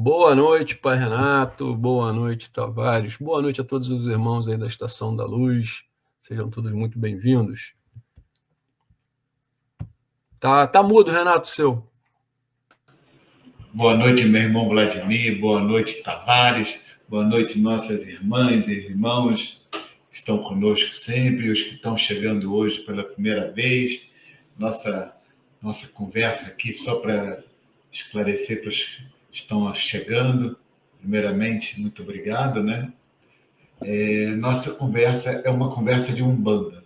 Boa noite, Pai Renato. Boa noite, Tavares. Boa noite a todos os irmãos aí da Estação da Luz. Sejam todos muito bem-vindos. Tá mudo, Renato, seu. Boa noite, meu irmão Vladimir. Boa noite, Tavares. Boa noite, nossas irmãs e irmãos que estão conosco sempre, os que estão chegando hoje pela primeira vez. Nossa conversa aqui, só para esclarecer para os que estão chegando. Primeiramente, muito obrigado, né? Nossa conversa é uma conversa de Umbanda.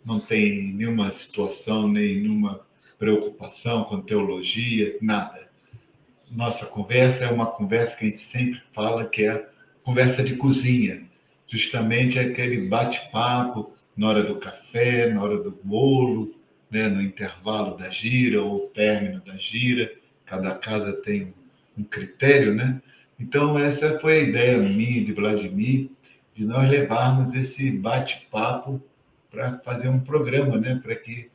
Não tem nenhuma situação, nenhuma preocupação com teologia, nada. Nossa conversa é uma conversa que a gente sempre fala que é conversa de cozinha. Justamente aquele bate-papo na hora do café, na hora do bolo, né, no intervalo da gira ou término da gira. Cada casa tem um critério, né? Então, essa foi a ideia minha de Vladimir, de nós levarmos esse bate-papo para fazer um programa, né? Para que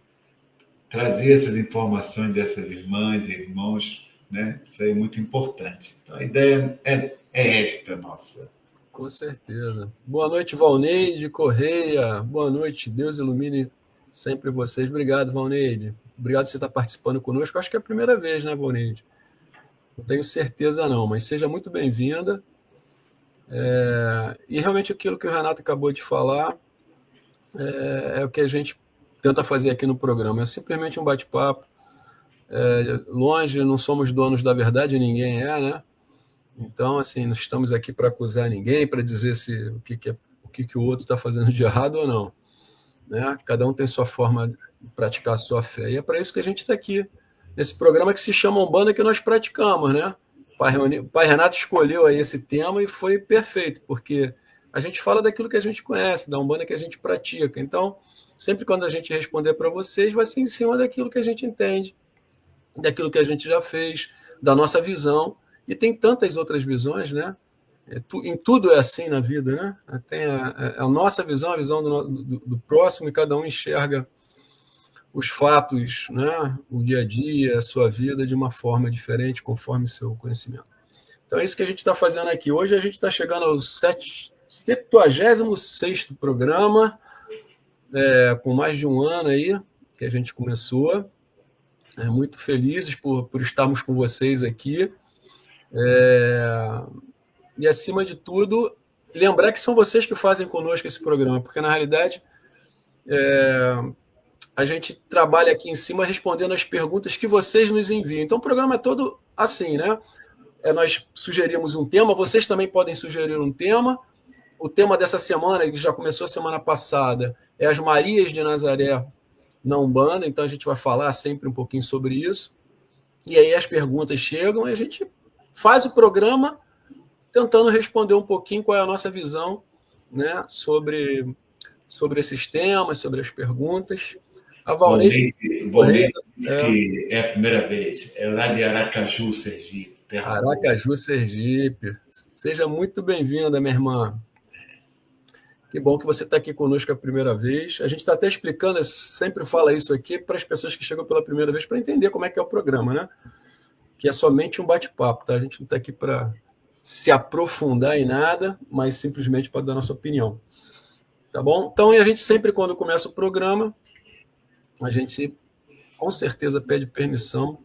trazer essas informações dessas irmãs e irmãos, né? Isso aí é muito importante. Então, a ideia é esta nossa. Com certeza. Boa noite, Valneide Correia. Boa noite, Deus ilumine sempre vocês. Obrigado, Valneide. Obrigado por você estar participando conosco. Acho que é a primeira vez, né, Valneide? Não tenho certeza não, mas seja muito bem-vinda. E realmente aquilo que o Renato acabou de falar é o que a gente tenta fazer aqui no programa. É simplesmente um bate-papo. Longe, não somos donos da verdade, ninguém é, né? Então, assim, não estamos aqui para acusar ninguém, para dizer o que o outro está fazendo de errado ou não. Né? Cada um tem sua forma de praticar a sua fé. E é para isso que a gente está aqui, nesse programa que se chama Umbanda, que nós praticamos, né? O Pai Renato escolheu aí esse tema e foi perfeito, porque a gente fala daquilo que a gente conhece, da Umbanda que a gente pratica. Então, sempre quando a gente responder para vocês, vai ser em cima daquilo que a gente entende, daquilo que a gente já fez, da nossa visão. E tem tantas outras visões, né? Em tudo é assim na vida, né? Tem a nossa visão, a visão do próximo, e cada um enxerga os fatos, né? O dia a dia, a sua vida, de uma forma diferente, conforme o seu conhecimento. Então é isso que a gente está fazendo aqui. Hoje a gente está chegando ao 76º programa, com mais de um ano aí que a gente começou. Muito felizes por estarmos com vocês aqui. E, acima de tudo, lembrar que são vocês que fazem conosco esse programa, porque, na realidade, a gente trabalha aqui em cima respondendo as perguntas que vocês nos enviam. Então, o programa é todo assim, né? Nós sugerimos um tema, vocês também podem sugerir um tema. O tema dessa semana, que já começou semana passada, é as Marias de Nazaré na Umbanda, então a gente vai falar sempre um pouquinho sobre isso. E aí as perguntas chegam e a gente faz o programa tentando responder um pouquinho qual é a nossa visão, né, sobre esses temas, sobre as perguntas. A Valneide Correia, Disse que é a primeira vez, é lá de Aracaju, Sergipe, terra boa. Aracaju, Sergipe. Seja muito bem-vinda, minha irmã. Que bom que você está aqui conosco a primeira vez. A gente está até explicando, sempre fala isso aqui para as pessoas que chegam pela primeira vez, para entender como é que é o programa, né? Que é somente um bate-papo, tá? A gente não está aqui para se aprofundar em nada, mas simplesmente para dar nossa opinião. Tá bom? Então, e a gente sempre, quando começa o programa, a gente com certeza pede permissão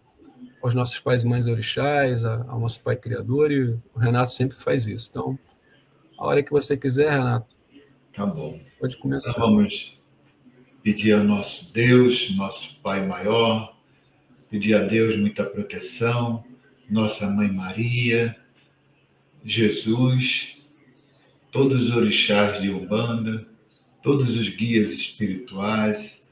aos nossos pais e mães orixás, ao nosso pai criador, e o Renato sempre faz isso. Então, a hora que você quiser, Renato, Tá bom. pode Então começar. vamos pedir ao nosso Deus, nosso Pai maior, pedir a Deus muita proteção, nossa Mãe Maria, Jesus, todos os orixás de Umbanda, todos os guias espirituais,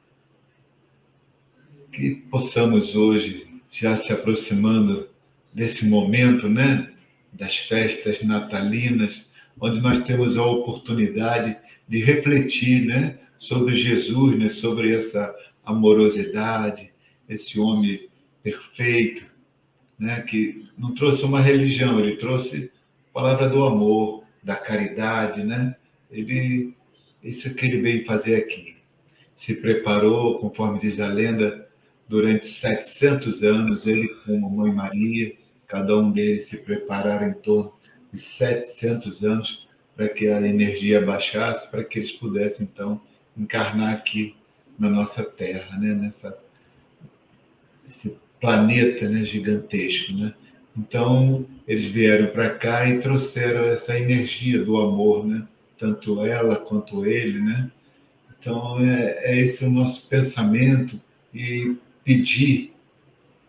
que possamos hoje, já se aproximando desse momento, né, das festas natalinas, onde nós temos a oportunidade de refletir, né, sobre Jesus, né, sobre essa amorosidade, esse homem perfeito, né, que não trouxe uma religião, ele trouxe a palavra do amor, da caridade, né? Isso que ele veio fazer aqui. Se preparou, conforme diz a lenda, durante 700 anos, ele com a Mãe Maria. cada um deles se prepararam em torno de 700 anos para que a energia baixasse, para que eles pudessem, então, encarnar aqui na nossa Terra, né? Esse planeta, né, gigantesco, né? Então, eles vieram para cá e trouxeram essa energia do amor, né? Tanto ela quanto ele, né? Então, é esse o nosso pensamento e pedir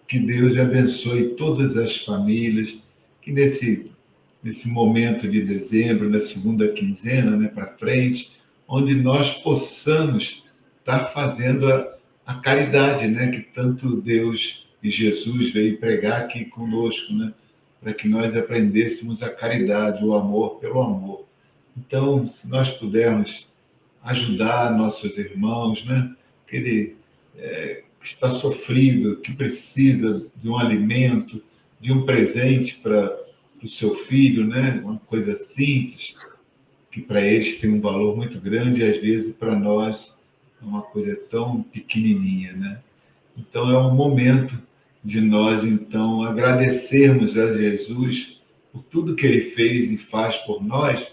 que Deus abençoe todas as famílias, que nesse momento de dezembro, na segunda quinzena, né, para frente, onde nós possamos estar fazendo a caridade, né, que tanto Deus e Jesus veio pregar aqui conosco, né, para que nós aprendêssemos a caridade, o amor pelo amor. Então, se nós pudermos ajudar nossos irmãos, né, aquele que está sofrido, que precisa de um alimento, de um presente para o seu filho, né, uma coisa simples, que para eles tem um valor muito grande e às vezes para nós é uma coisa tão pequenininha, né? Então é um momento de nós então agradecermos a Jesus por tudo que ele fez e faz por nós.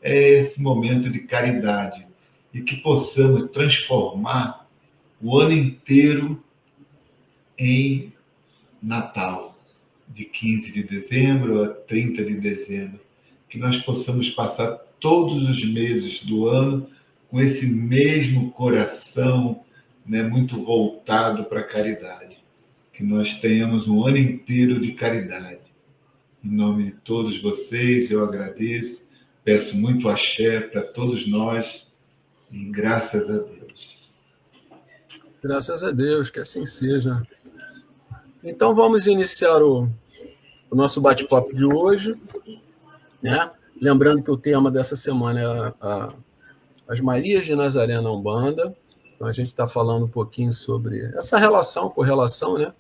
É esse momento de caridade e que possamos transformar o ano inteiro em Natal, de 15 de dezembro a 30 de dezembro, que nós possamos passar todos os meses do ano com esse mesmo coração, né, muito voltado para a caridade, que nós tenhamos um ano inteiro de caridade. Em nome de todos vocês, eu agradeço, peço muito axé para todos nós e graças a Deus. Graças a Deus, que assim seja. Então vamos iniciar o nosso bate-papo de hoje, né? Lembrando que o tema dessa semana é as Marias de Nazaré na Umbanda. Então a gente está falando um pouquinho sobre essa correlação, né,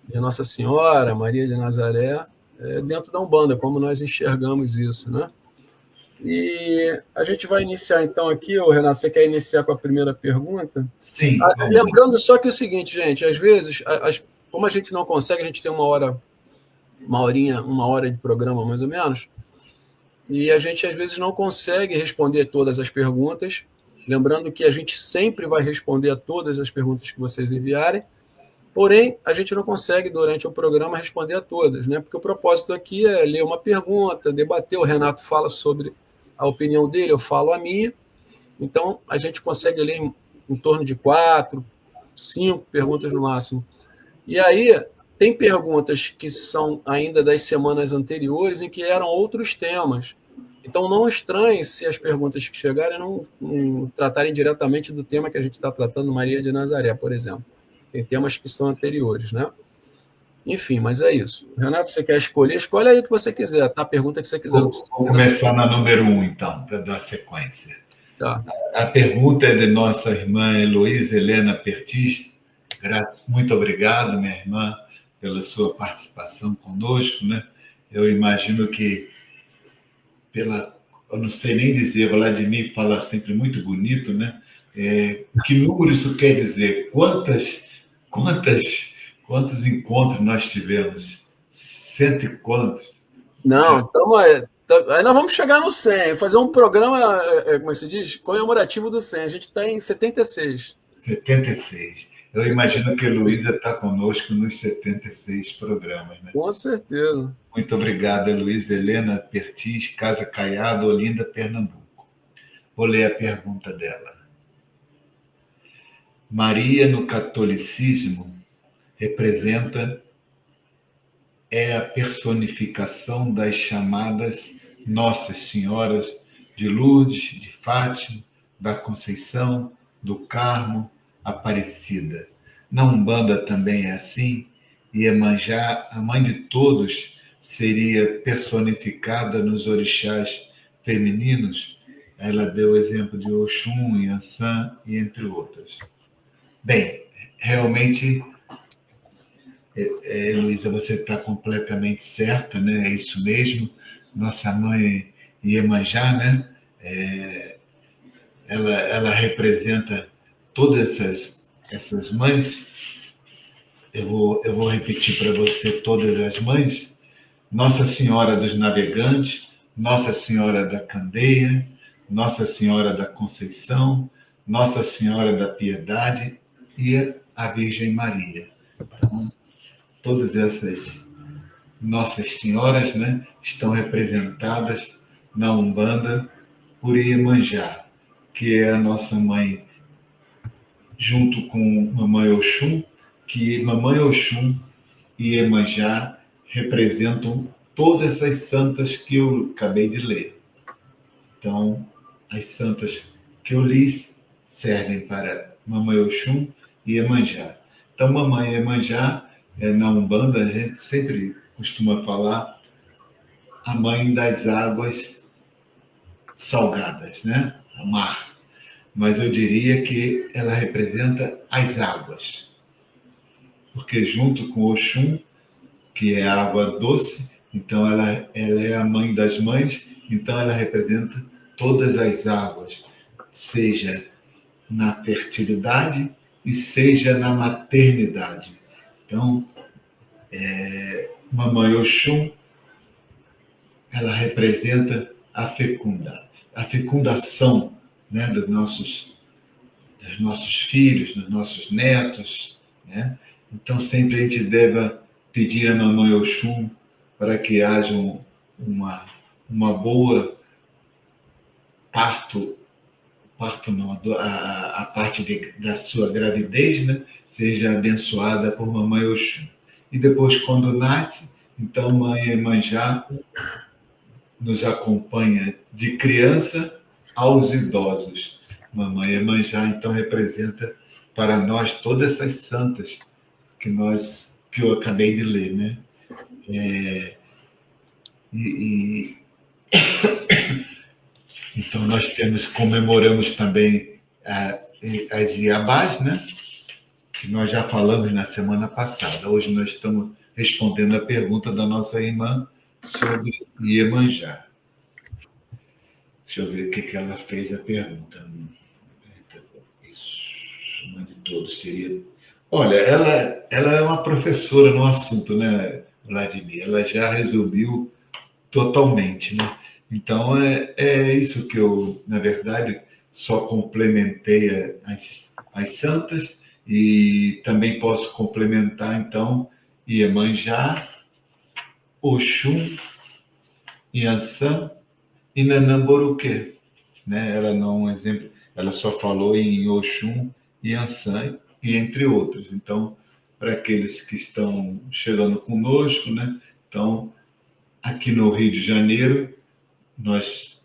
de Nossa Senhora, Maria de Nazaré, dentro da Umbanda, como nós enxergamos isso, né? E a gente vai iniciar então aqui, Renato, você quer iniciar com a primeira pergunta? Sim. Lembrando só que é o seguinte, gente, às vezes, como a gente não consegue, a gente tem uma hora de programa mais ou menos, e a gente às vezes não consegue responder todas as perguntas, lembrando que a gente sempre vai responder a todas as perguntas que vocês enviarem, porém, a gente não consegue, durante o programa, responder a todas, né? Porque o propósito aqui é ler uma pergunta, debater, o Renato fala sobre a opinião dele, eu falo a minha, então a gente consegue ler em torno de 4, 5 perguntas no máximo. E aí, tem perguntas que são ainda das semanas anteriores em que eram outros temas. Então, não estranhe se as perguntas que chegarem não tratarem diretamente do tema que a gente está tratando, Maria de Nazaré, por exemplo. Tem temas que são anteriores, né? Enfim, mas é isso. Renato, você quer escolher? Escolhe aí o que você quiser, tá? A pergunta que você quiser. Vou começar na número 1, então, para dar sequência. Tá. A pergunta é de nossa irmã Heloísa Helena Pertis. Muito obrigado, minha irmã, pela sua participação conosco, né? Eu imagino que eu não sei nem dizer, Vladimir fala sempre muito bonito, né? Que número isso quer dizer? Quantos encontros nós tivemos? 100 e quantos? Não, aí nós vamos chegar no 100, fazer um programa, como se diz, comemorativo do 100. A gente está em 76. 76. Eu imagino que a Heloísa está conosco nos 76 programas, né? Com certeza. Muito obrigado, Heloísa Helena Pertis, Casa Caiado, Olinda, Pernambuco. Vou ler a pergunta dela. Maria, no catolicismo, é a personificação das chamadas Nossas Senhoras de Lourdes, de Fátima, da Conceição, do Carmo, Aparecida. Na Umbanda também é assim? Iemanjá, a mãe de todos, seria personificada nos orixás femininos? Ela deu o exemplo de Oxum, Yansan e entre outras. Bem, realmente, Heloísa, você está completamente certa, né? É isso mesmo. Nossa mãe Iemanjá, né? Ela representa todas essas mães eu vou repetir para você todas as mães. Nossa Senhora dos Navegantes, Nossa Senhora da Candeia, Nossa Senhora da Conceição, Nossa Senhora da Piedade e a Virgem Maria. Então, todas essas Nossas Senhoras, né, estão representadas na Umbanda por Iemanjá, que é a nossa mãe, junto com Mamãe Oxum, que Mamãe Oxum e Iemanjá representam todas as santas que eu acabei de ler. Então, as santas que eu li servem para Mamãe Oxum e Iemanjá. Então, Mamãe Iemanjá, na Umbanda, a gente sempre costuma falar a mãe das águas salgadas, né? A mar. Mas eu diria que ela representa as águas, porque junto com Oxum, que é a água doce, então ela é a mãe das mães, então ela representa todas as águas, seja na fertilidade e seja na maternidade. Então, Mamãe Oxum, ela representa a fecundação, né, dos nossos filhos, dos nossos netos, né? Então sempre a gente deve pedir a Mamãe Oxum para que haja uma boa parto, parto não, a parte da sua gravidez, né, seja abençoada por Mamãe Oxum. E depois, quando nasce, então Mãe Iemanjá nos acompanha de criança aos idosos. Mamãe Iemanjá, então, representa para nós todas essas santas que eu acabei de ler, né? E então nós comemoramos também as Iabás, né? Que nós já falamos na semana passada. Hoje nós estamos respondendo a pergunta da nossa irmã sobre Iemanjá. Deixa eu ver o que ela fez a pergunta. Isso, uma de todos seria. Olha, ela é uma professora no assunto, né, Vladimir? Ela já resolveu totalmente, né? Então é isso que eu, na verdade, só complementei as santas e também posso complementar, então, Iemanjá, Oxum, Yansan e Nanamboruquê, né? Ela não, um exemplo, ela só falou em Oxum, Yansan e entre outros. Então, para aqueles que estão chegando conosco, né? Então, aqui no Rio de Janeiro, nós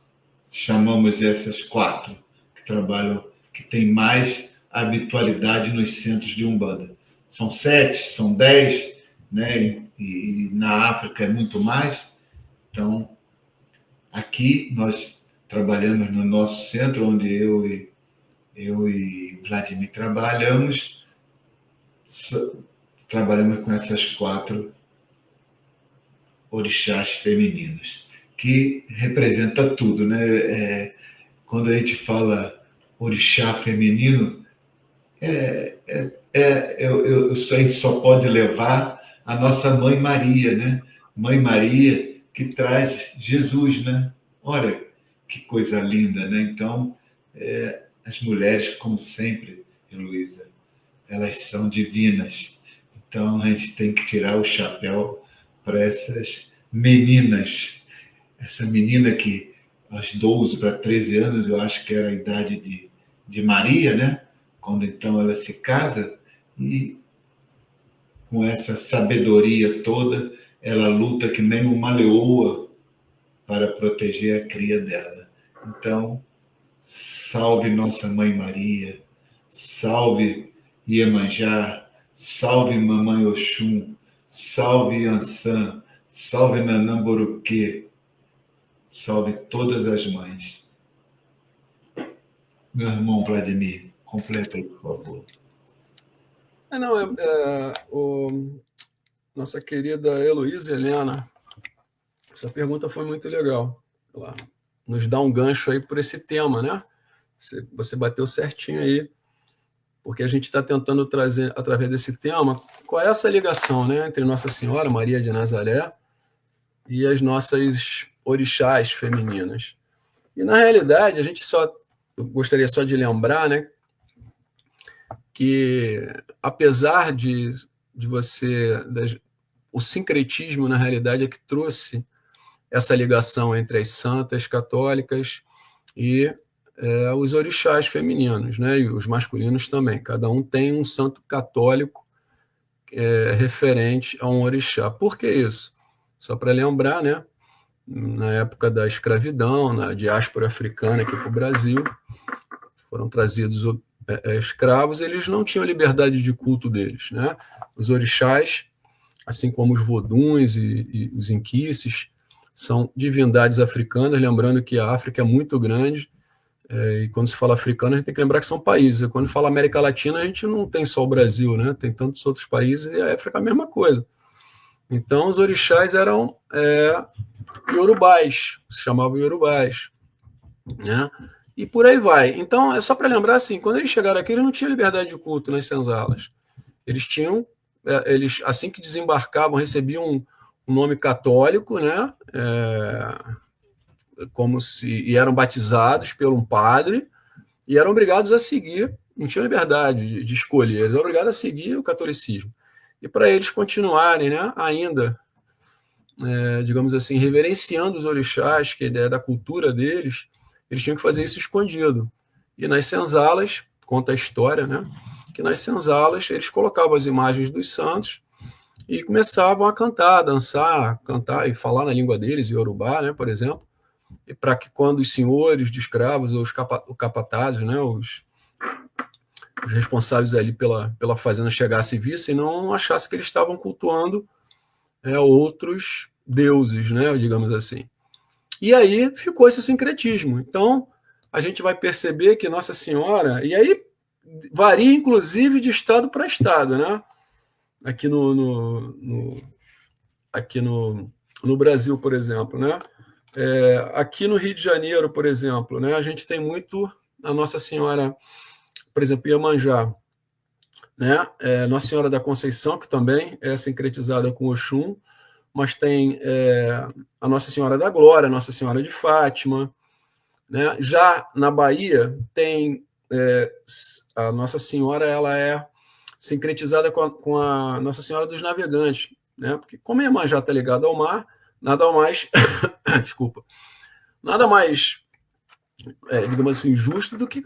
chamamos essas quatro que trabalham, que têm mais habitualidade nos centros de Umbanda. São 7, são 10, né? E na África é muito mais. Então, aqui nós trabalhamos no nosso centro, onde eu e Vladimir trabalhamos com essas quatro orixás femininos, que representa tudo, né? Quando a gente fala orixá feminino, a gente só pode levar a nossa Mãe Maria, né? Mãe Maria que traz Jesus, né? Olha que coisa linda, né? Então, as mulheres, como sempre, Heloísa, elas são divinas. Então, a gente tem que tirar o chapéu para essas meninas. Essa menina que, aos 12 para 13 anos, eu acho que era a idade de Maria, né? Quando então ela se casa, e com essa sabedoria toda, ela luta que nem uma leoa para proteger a cria dela. Então, salve Nossa Mãe Maria, salve Iemanjá, salve Mamãe Oxum, salve Yansan, salve Nanamboruquê, salve todas as mães. Meu irmão Vladimir, completa aí, por favor. Nossa querida Heloísa Helena, essa pergunta foi muito legal. Ela nos dá um gancho aí por esse tema, né? Você bateu certinho aí porque a gente está tentando trazer, através desse tema, qual é essa ligação, né, entre Nossa Senhora, Maria de Nazaré, e as nossas orixás femininas. E, na realidade, eu gostaria só de lembrar, né, que, apesar de o sincretismo, na realidade, é que trouxe essa ligação entre as santas católicas e os orixás femininos, né, e os masculinos também. Cada um tem um santo católico referente a um orixá. Por que isso? Só para lembrar, né, na época da escravidão, na diáspora africana aqui para o Brasil, foram trazidos escravos, eles não tinham liberdade de culto deles, né? Os orixás, assim como os voduns e os inquices, são divindades africanas, lembrando que a África é muito grande, e quando se fala africano, a gente tem que lembrar que são países. E quando fala América Latina, a gente não tem só o Brasil, né? Tem tantos outros países, e a África é a mesma coisa. Então, os orixás eram iorubás, se chamavam iorubás, né? E por aí vai. Então, é só para lembrar, assim, quando eles chegaram aqui, eles não tinham liberdade de culto nas senzalas. Eles tinham, assim que desembarcavam, recebiam um nome católico, né? E eram batizados por um padre, e eram obrigados a seguir, não tinham liberdade de escolher, eles eram obrigados a seguir o catolicismo. E para eles continuarem, né, ainda, digamos assim, reverenciando os orixás, que é a ideia da cultura deles, eles tinham que fazer isso escondido. E nas senzalas, conta a história, né, que nas senzalas eles colocavam as imagens dos santos e começavam a cantar, dançar, cantar e falar na língua deles, iorubá, né, por exemplo, e para que quando os senhores de escravos, ou os capatazes, né, os responsáveis ali pela fazenda chegassem e vissem, não achassem que eles estavam cultuando outros deuses, né, digamos assim. E aí ficou esse sincretismo. Então, a gente vai perceber que Nossa Senhora, e aí varia inclusive de estado para estado, né? Aqui aqui no Brasil, por exemplo, né? Aqui no Rio de Janeiro, por exemplo, né, a gente tem muito a Nossa Senhora, por exemplo, Iemanjá, né? Nossa Senhora da Conceição, que também é sincretizada com Oxum, mas tem a Nossa Senhora da Glória, Nossa Senhora de Fátima, né? Já na Bahia tem a Nossa Senhora, ela é sincretizada com a Nossa Senhora dos Navegantes, né? Porque como a Iemanjá está ligada ao mar, nada mais desculpa, nada mais digamos assim, justo do que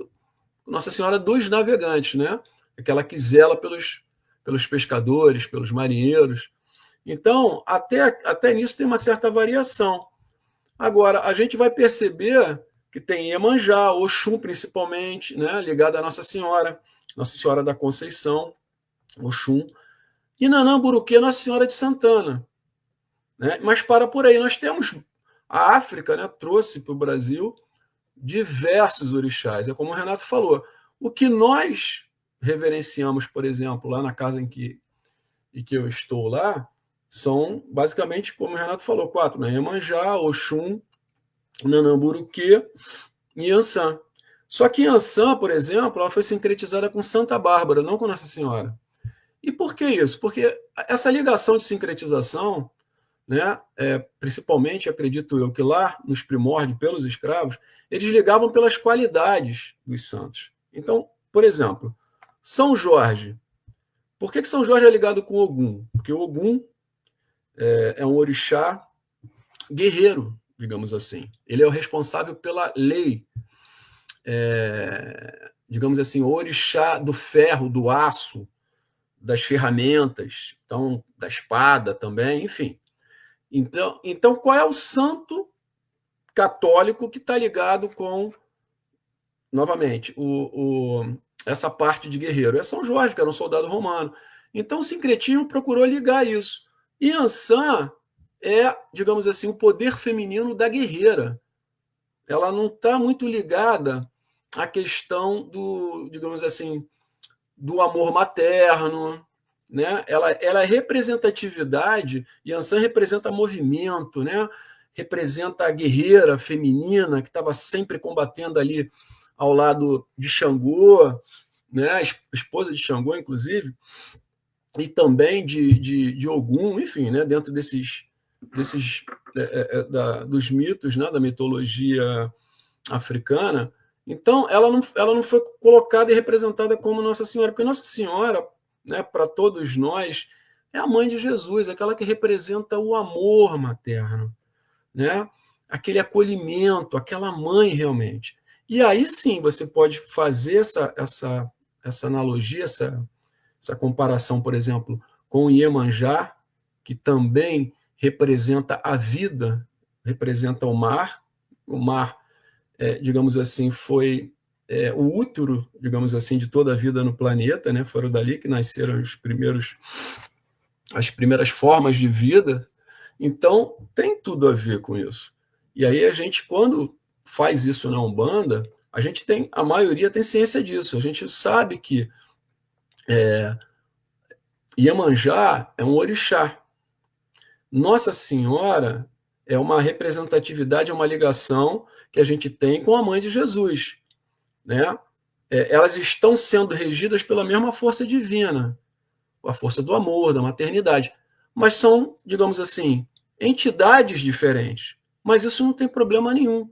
Nossa Senhora dos Navegantes, né? Aquela que zela pelos pescadores, pelos marinheiros. Então, até nisso tem uma certa variação. Agora, a gente vai perceber que tem Iemanjá, Oxum principalmente, né? Ligada à Nossa Senhora da Conceição, Oxum, e Nanã Buruquê, Nossa Senhora de Santana, né? Mas para por aí, nós temos a África, né, trouxe para o Brasil diversos orixás. É como o Renato falou. O que nós reverenciamos, por exemplo, lá na casa em que eu estou lá, são basicamente, como o Renato falou, 4, né? Iemanjá, Oxum, Nanamburuquê e Iansã. Só que Iansã, por exemplo, ela foi sincretizada com Santa Bárbara, não com Nossa Senhora. E por que isso? Porque essa ligação de sincretização, né, principalmente, acredito eu, que lá nos primórdios, pelos escravos, eles ligavam pelas qualidades dos santos. Então, por exemplo, São Jorge. Por que São Jorge é ligado com Ogum? Porque Ogum é um orixá guerreiro, digamos assim. Ele é o responsável pela lei, digamos assim, o orixá do ferro, do aço, das ferramentas, então, da espada também, enfim. Então, qual é o santo católico que está ligado com, novamente, essa parte de guerreiro? É São Jorge, que era um soldado romano. Então, o sincretismo procurou ligar isso. E Iansã é, digamos assim, o poder feminino da guerreira. Ela não está muito ligada à questão digamos assim, do amor materno, né? Ela é representatividade, e Iansã representa movimento, né? Representa a guerreira feminina que estava sempre combatendo ali ao lado de Xangô, né, a esposa de Xangô, inclusive, e também de Ogum, enfim, né, dentro desses dos mitos, né, da mitologia africana. Então, ela não foi colocada e representada como Nossa Senhora, porque Nossa Senhora, né, para todos nós, é a mãe de Jesus, aquela que representa o amor materno, né? Aquele acolhimento, aquela mãe realmente. E aí sim você pode fazer essa analogia, essa comparação, por exemplo, com o Iemanjá, que também representa a vida, representa o mar. O mar, digamos assim, foi o útero, digamos assim, de toda a vida no planeta, né? Foram dali que nasceram as primeiras formas de vida. Então, tem tudo a ver com isso. E aí a gente, quando faz isso na Umbanda, a maioria tem ciência disso. A gente sabe que Iemanjá é um orixá. Nossa Senhora é uma representatividade, é uma ligação que a gente tem com a mãe de Jesus, né? Elas estão sendo regidas pela mesma força divina, a força do amor, da maternidade, mas são, digamos assim, entidades diferentes. Mas isso não tem problema nenhum,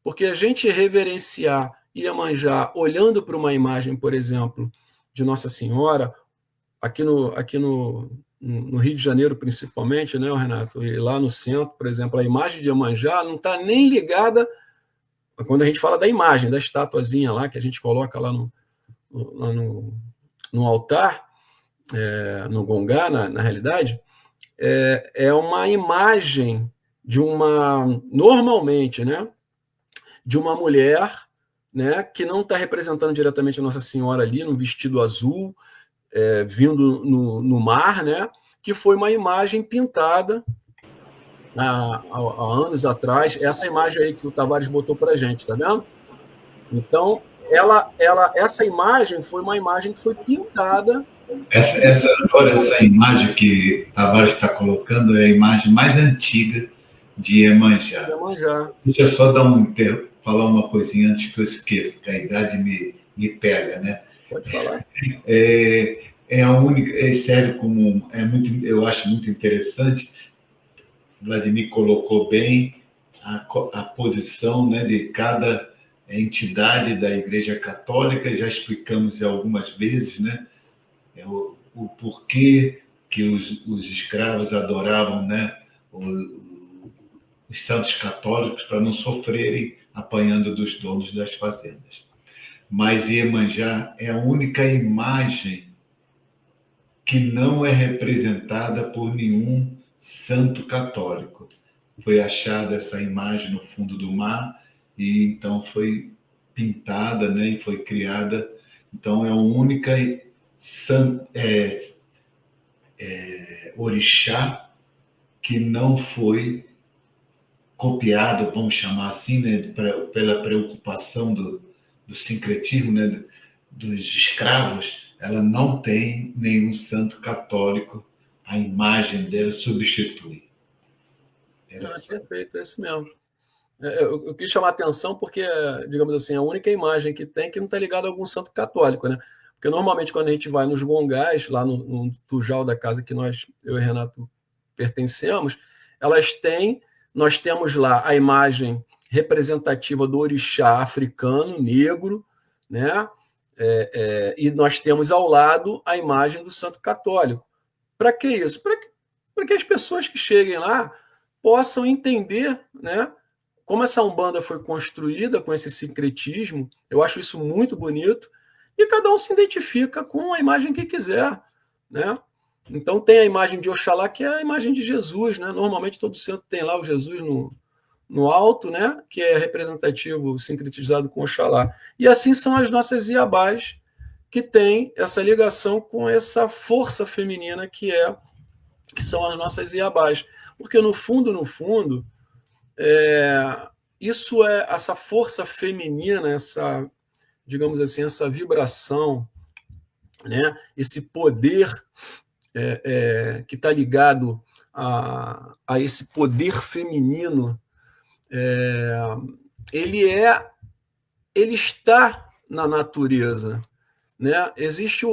porque a gente reverenciar Iemanjá olhando para uma imagem, por exemplo, de Nossa Senhora, aqui no Rio de Janeiro, principalmente, né, Renato? E lá no centro, por exemplo, a imagem de Iemanjá não está nem ligada, quando a gente fala da imagem, da estatuazinha lá, que a gente coloca lá no altar, no Gongá, na realidade, é uma imagem normalmente, né, de uma mulher, né, que não está representando diretamente a Nossa Senhora ali, num vestido azul, vindo no mar, né, que foi uma imagem pintada há anos atrás, essa imagem aí que o Tavares botou para a gente, tá vendo? Então, essa imagem foi uma imagem que foi pintada. Essa imagem que Tavares está colocando é a imagem mais antiga de Iemanjá. Deixa eu só falar uma coisinha antes que eu esqueça, que a idade me pega, né? Pode falar. É a única, sério, como eu acho muito interessante. Vladimir colocou bem a posição, né, de cada entidade da Igreja Católica. Já explicamos algumas vezes, né, o porquê que os escravos adoravam, né, os santos católicos para não sofrerem apanhando dos donos das fazendas. Mas Iemanjá é a única imagem que não é representada por nenhum santo católico. Foi achada essa imagem no fundo do mar e então foi pintada, né, e foi criada. Então é a única orixá que não foi copiado, vamos chamar assim, né, pela preocupação do sincretismo, né, dos escravos. Ela não tem nenhum santo católico, a imagem dela substitui. Perfeito, é isso mesmo. Eu quis chamar a atenção porque, digamos assim, a única imagem que tem que não está ligada a algum santo católico, né? Porque normalmente quando a gente vai nos gongás, lá no tujal da casa que eu e Renato pertencemos, nós temos lá a imagem representativa do orixá africano, negro, né? E nós temos ao lado a imagem do santo católico. Para que isso? Para que as pessoas que cheguem lá possam entender, né, como essa Umbanda foi construída com esse sincretismo. Eu acho isso muito bonito, e cada um se identifica com a imagem que quiser, né? Então tem a imagem de Oxalá, que é a imagem de Jesus, né? Normalmente todo santo tem lá o Jesus no alto, né, que é representativo, sincretizado com Oxalá. E assim são as nossas Iabás, que tem essa ligação com essa força feminina que são as nossas Iabás. Porque no fundo, isso é essa força feminina, essa, digamos assim, essa vibração, né, esse poder que está ligado a esse poder feminino, ele está na natureza, né? Existe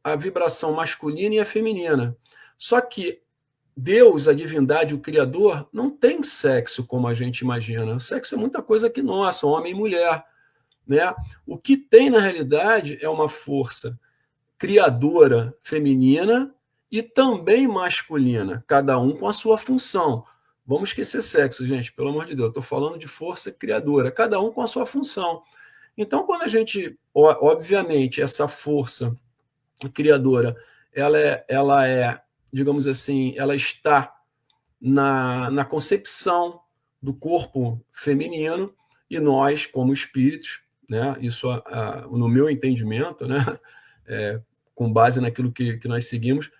a vibração masculina e a feminina. Só que Deus, a divindade, o Criador, não tem sexo como a gente imagina. O sexo é muita coisa que nossa, homem e mulher, né? O que tem, na realidade, é uma força criadora feminina e também masculina, cada um com a sua função. Vamos esquecer sexo, gente, pelo amor de Deus. Estou falando de força criadora, cada um com a sua função. Então, quando a gente, obviamente, essa força criadora, ela é, digamos assim, ela está na concepção do corpo feminino e nós, como espíritos, né, isso no meu entendimento, né, com base naquilo que nós seguimos,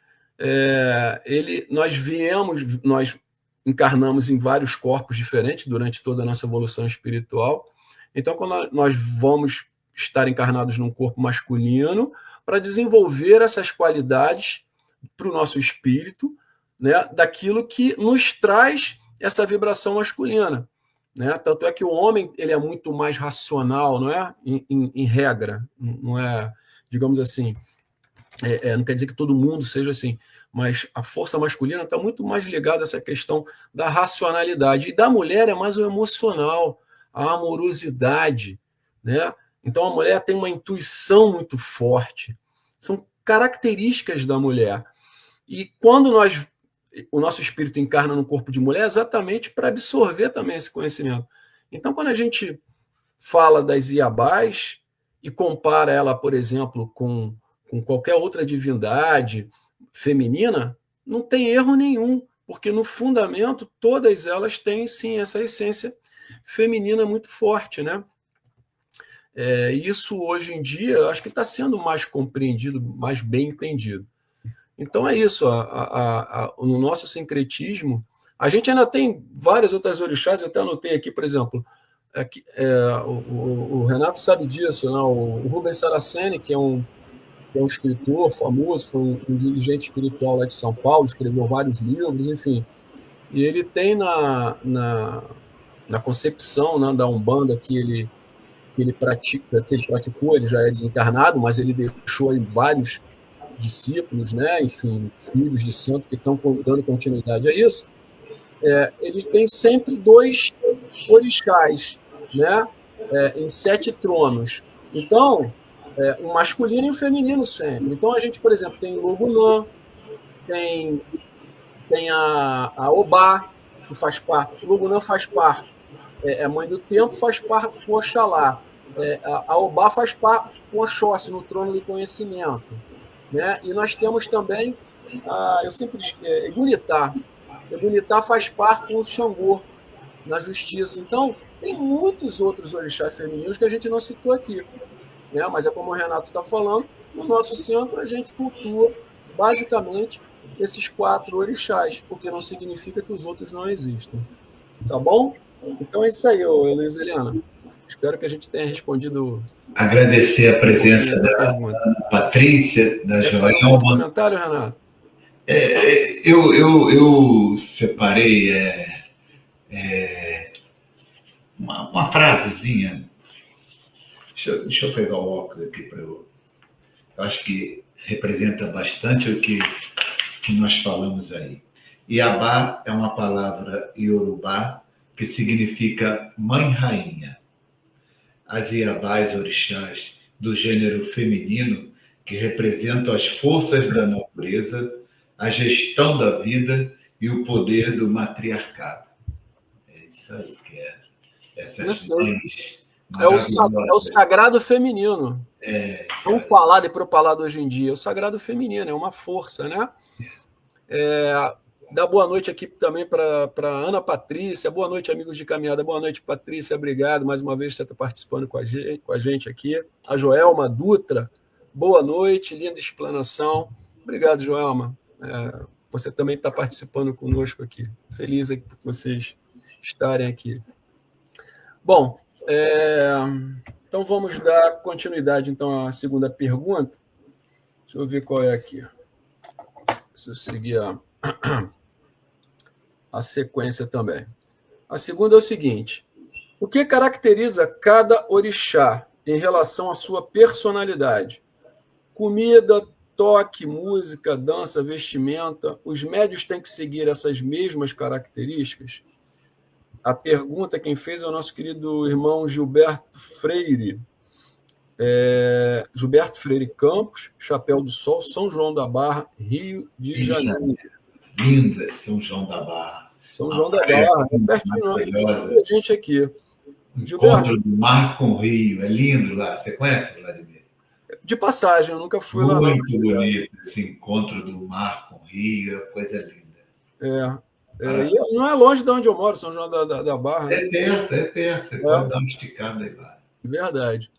nós encarnamos em vários corpos diferentes durante toda a nossa evolução espiritual. Então, quando nós vamos estar encarnados num corpo masculino, para desenvolver essas qualidades para o nosso espírito, né, daquilo que nos traz essa vibração masculina, né? Tanto é que o homem ele é muito mais racional, não é? Em regra, não é, digamos assim, não quer dizer que todo mundo seja assim, mas a força masculina está muito mais ligada a essa questão da racionalidade, e da mulher é mais o emocional, a amorosidade, né? Então a mulher tem uma intuição muito forte, são características da mulher. E quando o nosso espírito encarna no corpo de mulher, é exatamente para absorver também esse conhecimento. Então, quando a gente fala das Iabás e compara ela, por exemplo, com qualquer outra divindade feminina, não tem erro nenhum, porque no fundamento todas elas têm sim essa essência feminina muito forte, né? Isso hoje em dia eu acho que está sendo mais compreendido, mais bem entendido. Então é isso, no nosso sincretismo, a gente ainda tem várias outras orixás, eu até anotei aqui, por exemplo, o Renato sabe disso, né? O Rubens Saraceni, que é um escritor famoso, foi um dirigente espiritual lá de São Paulo, escreveu vários livros, enfim. E ele tem na concepção, né, da Umbanda que ele praticou, ele já é desencarnado, mas ele deixou aí vários discípulos, né, enfim, filhos de santo que estão dando continuidade a isso. Ele tem sempre 2 orixás, né, em 7 tronos. Então, um masculino e um feminino sempre. Então, a gente, por exemplo, tem Logunã, tem a Obá, que faz parte. O Logunã faz parte, é mãe do tempo, faz parte com Oxalá. A Obá faz parte com Oxóssi, no trono do conhecimento. Né? E nós temos também, Egunitá. Egunitá faz parte com o Xangô, na justiça. Então, tem muitos outros orixás femininos que a gente não citou aqui. Né? Mas é como o Renato está falando, no nosso centro a gente cultua basicamente esses 4 orixás, porque não significa que os outros não existam. Tá bom? Então é isso aí, Luiz Eliana. Espero que a gente tenha respondido. Agradecer a presença da Patrícia, da Joelma. Um comentário, Renato? Eu separei uma frasezinha. Deixa eu pegar o óculos aqui para eu acho que representa bastante o que nós falamos aí. Iabá é uma palavra iorubá que significa mãe-rainha. As Iabás orixás do gênero feminino que representam as forças da natureza, a gestão da vida e o poder do matriarcado. É isso aí que é essas mães. É o sagrado feminino. Vamos falar de propalado hoje em dia. O sagrado feminino é uma força, né? Dá boa noite aqui também para Ana Patrícia. Boa noite, amigos de caminhada. Boa noite, Patrícia. Obrigado mais uma vez por você estar participando com a gente aqui. A Joelma Dutra. Boa noite, linda explanação. Obrigado, Joelma. Você também está participando conosco aqui. Feliz por vocês estarem aqui. Bom, então vamos dar continuidade então à segunda pergunta. Deixa eu ver qual é aqui. Se eu seguir a sequência também. A segunda é o seguinte: o que caracteriza cada orixá em relação à sua personalidade? Comida, toque, música, dança, vestimenta, os médios têm que seguir essas mesmas características? A pergunta quem fez é o nosso querido irmão Gilberto Freire. Gilberto Freire Campos, Chapéu do Sol, São João da Barra, Rio de Janeiro. Linda, São João da Barra. São João da Barra, pertinho da gente aqui. Encontro do mar com o Rio, é lindo lá. Você conhece, Vladimir? De passagem, eu nunca fui lá. Muito bonito esse encontro do mar com o Rio, é coisa linda. E não é longe de onde eu moro, São João da Barra. É perto. Você pode dar uma esticada aí lá. Verdade.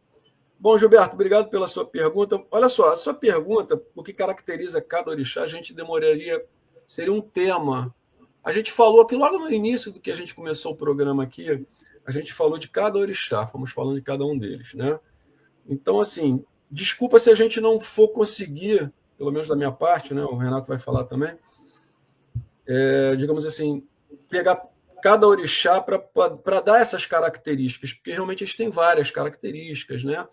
Bom, Gilberto, obrigado pela sua pergunta. Olha só, a sua pergunta, o que caracteriza cada orixá, a gente demoraria, seria um tema. A gente falou aqui logo no início do que a gente começou o programa aqui, a gente falou de cada orixá, fomos falando de cada um deles, né? Então, assim, desculpa se a gente não for conseguir, pelo menos da minha parte, né? O Renato vai falar também, digamos assim, pegar cada orixá para dar essas características, porque realmente eles têm várias características, né?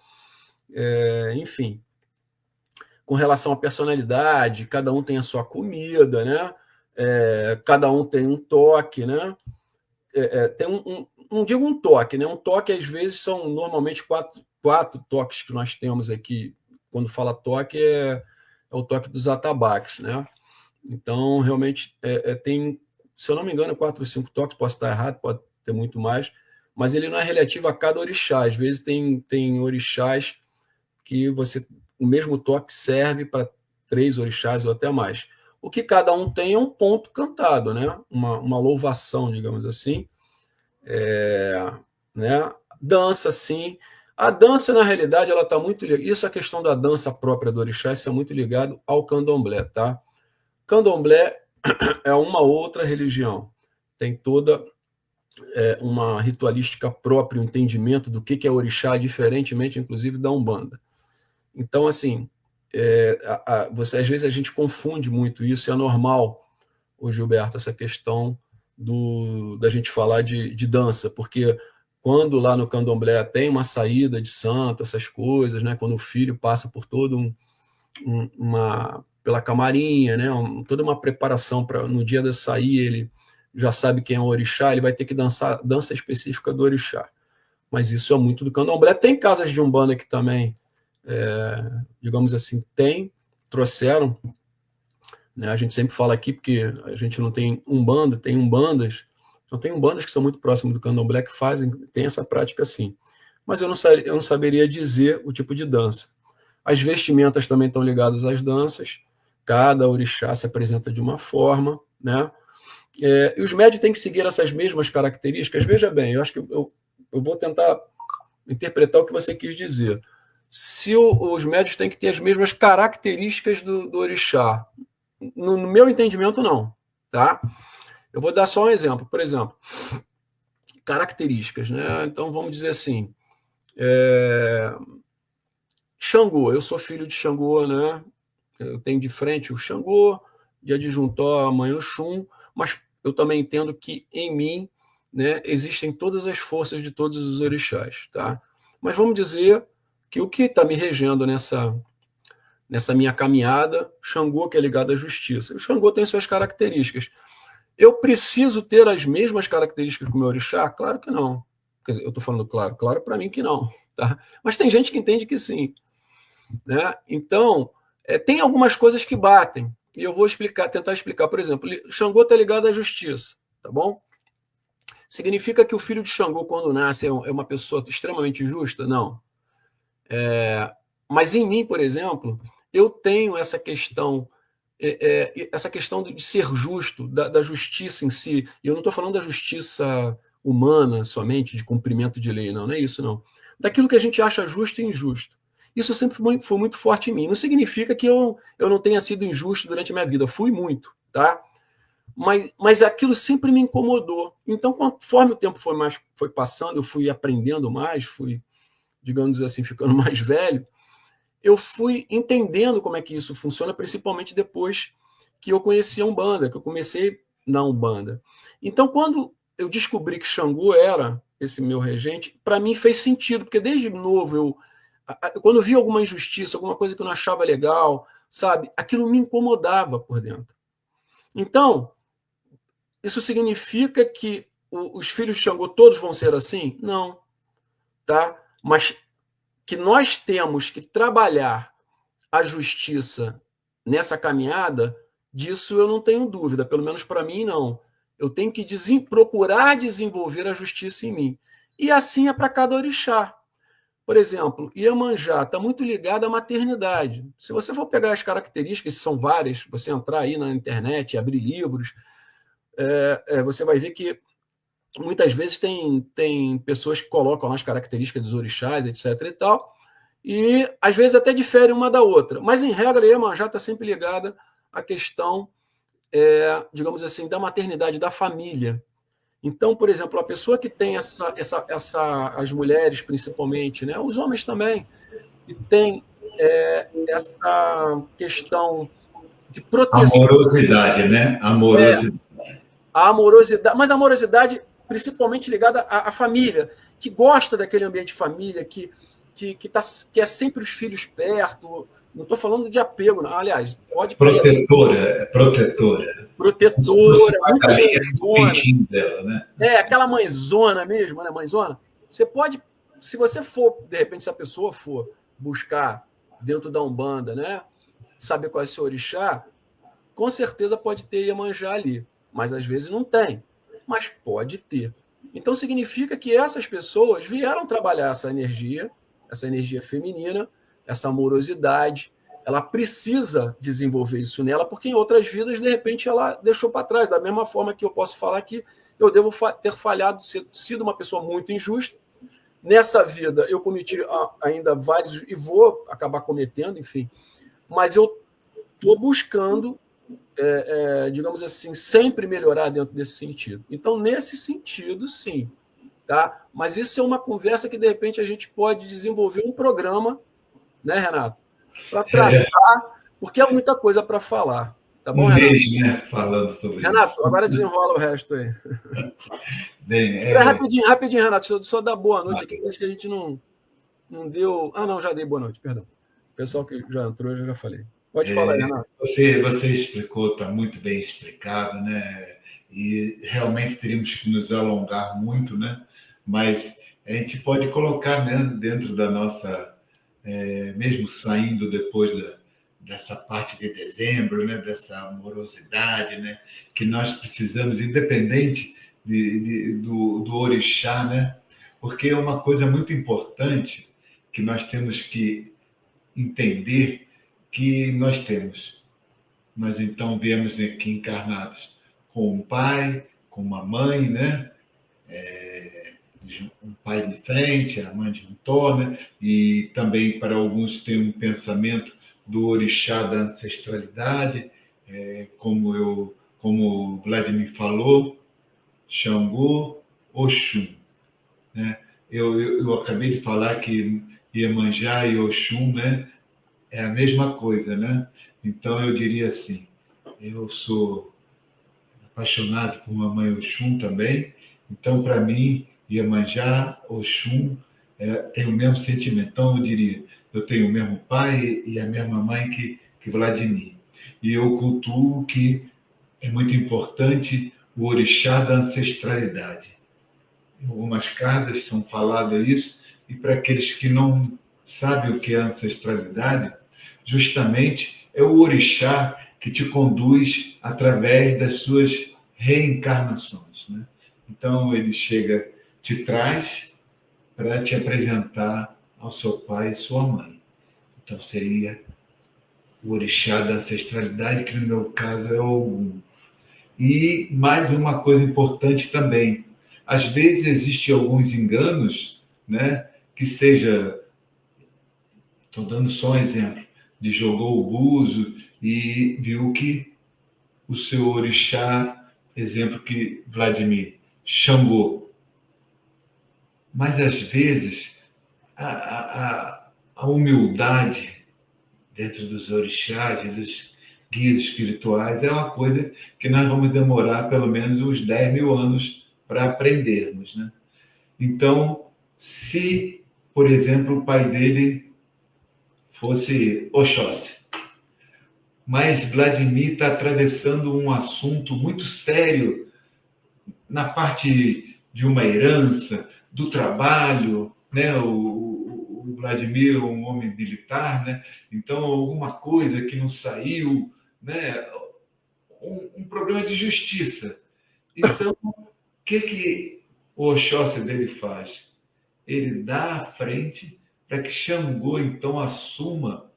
Enfim, com relação à personalidade, cada um tem a sua comida, né? Cada um tem um toque, né? Tem não digo um toque, né? Um toque, às vezes, são normalmente quatro toques que nós temos aqui. Quando fala toque, é o toque dos atabaques, né? Então, realmente, tem, se eu não me engano, 4 ou 5 toques, posso estar errado, pode ter muito mais, mas ele não é relativo a cada orixá. Às vezes tem orixás que o mesmo toque serve para 3 orixás ou até mais. O que cada um tem é um ponto cantado, né? Uma louvação, digamos assim. Né? Dança, sim. A dança, na realidade, ela está muito ligada. Isso, a questão da dança própria do orixá, isso é muito ligado ao candomblé, tá? Candomblé é uma outra religião. Tem toda uma ritualística própria, um entendimento do que é orixá, diferentemente, inclusive, da Umbanda. Então, assim, às vezes a gente confunde muito isso, e é normal, o Gilberto, essa questão da gente falar de dança, porque quando lá no candomblé tem uma saída de santo, essas coisas, né? Quando o filho passa por todo pela camarinha, né? Toda uma preparação para no dia de sair ele já sabe quem é o orixá, ele vai ter que dançar dança específica do orixá. Mas isso é muito do candomblé. Tem casas de umbanda que também, digamos assim, trouxeram, né? A gente sempre fala aqui, porque a gente não tem umbanda, tem umbandas, então tem umbandas que são muito próximos do candomblé que tem essa prática assim. Mas eu não saberia dizer o tipo de dança. As vestimentas também estão ligadas às danças, cada orixá se apresenta de uma forma, né? E os médios têm que seguir essas mesmas características. Veja bem, eu acho que eu vou tentar interpretar o que você quis dizer. Se os médios têm que ter as mesmas características do orixá, no meu entendimento, não, tá? Eu vou dar só um exemplo. Por exemplo, características, né? Então, vamos dizer assim, Xangô, eu sou filho de Xangô, né? Eu tenho de frente o Xangô, de adjuntor a mãe Oxum, mas eu também entendo que em mim, né, existem todas as forças de todos os orixás, tá? Mas vamos dizer que o que está me regendo nessa minha caminhada, Xangô, que é ligado à justiça. O Xangô tem suas características. Eu preciso ter as mesmas características que o meu orixá? Claro que não. Quer dizer, eu estou falando claro para mim que não, tá? Mas tem gente que entende que sim, né? Então, tem algumas coisas que batem, e eu vou tentar explicar. Por exemplo, Xangô está ligado à justiça, tá bom? Significa que o filho de Xangô, quando nasce, é uma pessoa extremamente justa? Não. Mas em mim, por exemplo, eu tenho essa questão de ser justo, da justiça em si. E eu não estou falando da justiça humana somente, de cumprimento de lei, não é isso, não. Daquilo que a gente acha justo e injusto. Isso sempre foi muito forte em mim. Não significa que eu não tenha sido injusto durante a minha vida. Fui muito, tá? Mas aquilo sempre me incomodou. Então, conforme o tempo foi passando, eu fui aprendendo mais, fui, digamos assim, ficando mais velho, eu fui entendendo como é que isso funciona, principalmente depois que eu conheci a Umbanda, que eu comecei na Umbanda. Então, quando eu descobri que Xangô era esse meu regente, para mim fez sentido, porque desde novo Quando eu via alguma injustiça, alguma coisa que eu não achava legal, sabe? Aquilo me incomodava por dentro. Então, isso significa que os filhos de Xangô todos vão ser assim? Não, tá? Mas que nós temos que trabalhar a justiça nessa caminhada, disso eu não tenho dúvida, pelo menos para mim não. Eu tenho que procurar desenvolver a justiça em mim. E assim é para cada orixá. Por exemplo, Iemanjá está muito ligado à maternidade. Se você for pegar as características, são várias, você entrar aí na internet, abrir livros, você vai ver que muitas vezes tem pessoas que colocam as características dos orixás, etc. e tal, e às vezes até difere uma da outra. Mas, em regra, a Iemanjá está sempre ligada à questão, digamos assim, da maternidade, da família. Então, por exemplo, a pessoa que tem as mulheres principalmente, né, os homens também, que tem essa questão de proteção. Amorosidade, né? Amorosidade. A amorosidade, mas a amorosidade principalmente ligada à família, que gosta daquele ambiente de família, que é sempre os filhos perto. Não estou falando de apego, não. Aliás, pode protetora, protetora, muito mãezona. Dela, né? Aquela mãezona mesmo, né? Mãezona. Você pode, se você for, de repente, se a pessoa for buscar dentro da Umbanda, né? Saber qual é o seu orixá, com certeza pode ter Iemanjá ali. Mas às vezes não tem. Mas pode ter. Então significa que essas pessoas vieram trabalhar essa energia feminina, essa amorosidade. Ela precisa desenvolver isso nela, porque em outras vidas, de repente, ela deixou para trás. Da mesma forma que eu posso falar que eu devo ter falhado, sido uma pessoa muito injusta. Nessa vida, eu cometi ainda vários, e vou acabar cometendo, enfim. Mas eu estou buscando, digamos assim, sempre melhorar dentro desse sentido. Então, nesse sentido, sim. Tá? Mas isso é uma conversa que, de repente, a gente pode desenvolver um programa, né, Renato? Para tratar, porque é muita coisa para falar. Tá bom, Renato? Mês, né, falando sobre Renato, isso. agora desenrola o resto aí. Bem, Rapidinho, Renato, só dar boa noite aqui, acho que a gente não deu... não, já dei boa noite, perdão. O pessoal que já entrou, eu já falei. Pode falar, Renato. Você explicou, está muito bem explicado, né? E realmente teríamos que nos alongar muito, né? Mas a gente pode colocar, né, dentro da nossa... mesmo saindo depois dessa parte de dezembro, né, dessa amorosidade, né, que nós precisamos, independente do orixá, né, porque é uma coisa muito importante que nós temos que entender que nós temos. Nós, então, viemos aqui encarnados com um pai, com uma mãe, né, um pai de frente, a mãe de Antônia, e também para alguns tem um pensamento do orixá da ancestralidade, como o Vladimir falou, Xangô, Oxum. Né? Eu acabei de falar que Iemanjá e Oxum, né, é a mesma coisa, né? Então eu diria assim, eu sou apaixonado por mamãe Oxum também, então para mim Iemanjá, Oxum, tem o mesmo sentimento. Então, eu diria, eu tenho o mesmo pai e a mesma mãe que Vladimir. E eu cultuo que é muito importante o orixá da ancestralidade. Em algumas casas são falado isso, e para aqueles que não sabem o que é ancestralidade, justamente é o orixá que te conduz através das suas reencarnações, né? Então, ele te traz para te apresentar ao seu pai e sua mãe. Então, seria o orixá da ancestralidade, que no meu caso é Ogum. E mais uma coisa importante também. Às vezes existem alguns enganos, né, que seja... Estou dando só um exemplo. De jogou o buzo e viu que o seu orixá, exemplo que Vladimir, Xangô. Mas, às vezes, a humildade dentro dos orixás e dos guias espirituais é uma coisa que nós vamos demorar pelo menos uns 10 mil anos para aprendermos, né? Então, se, por exemplo, o pai dele fosse Oxóssi. Mas Vladimir está atravessando um assunto muito sério na parte de uma herança, do trabalho, né? O Vladimir é um homem militar, né? Então alguma coisa que não saiu, né? Um problema de justiça. Então, o que o Oxóssi dele faz? Ele dá à frente para que Xangô, então, assuma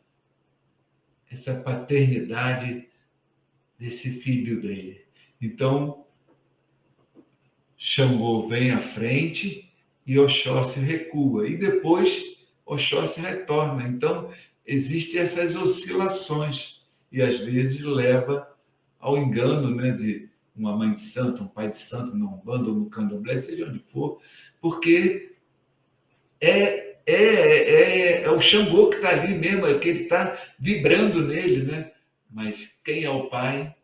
essa paternidade desse filho dele. Então, Xangô vem à frente e Oxóssi recua. E depois, Oxóssi retorna. Então, existem essas oscilações. E, às vezes, leva ao engano, né, de uma mãe de santo, um pai de santo, na Umbanda ou no Candomblé, seja onde for, porque é o Xangô que está ali mesmo, é que ele está vibrando nele, né? Mas quem é o pai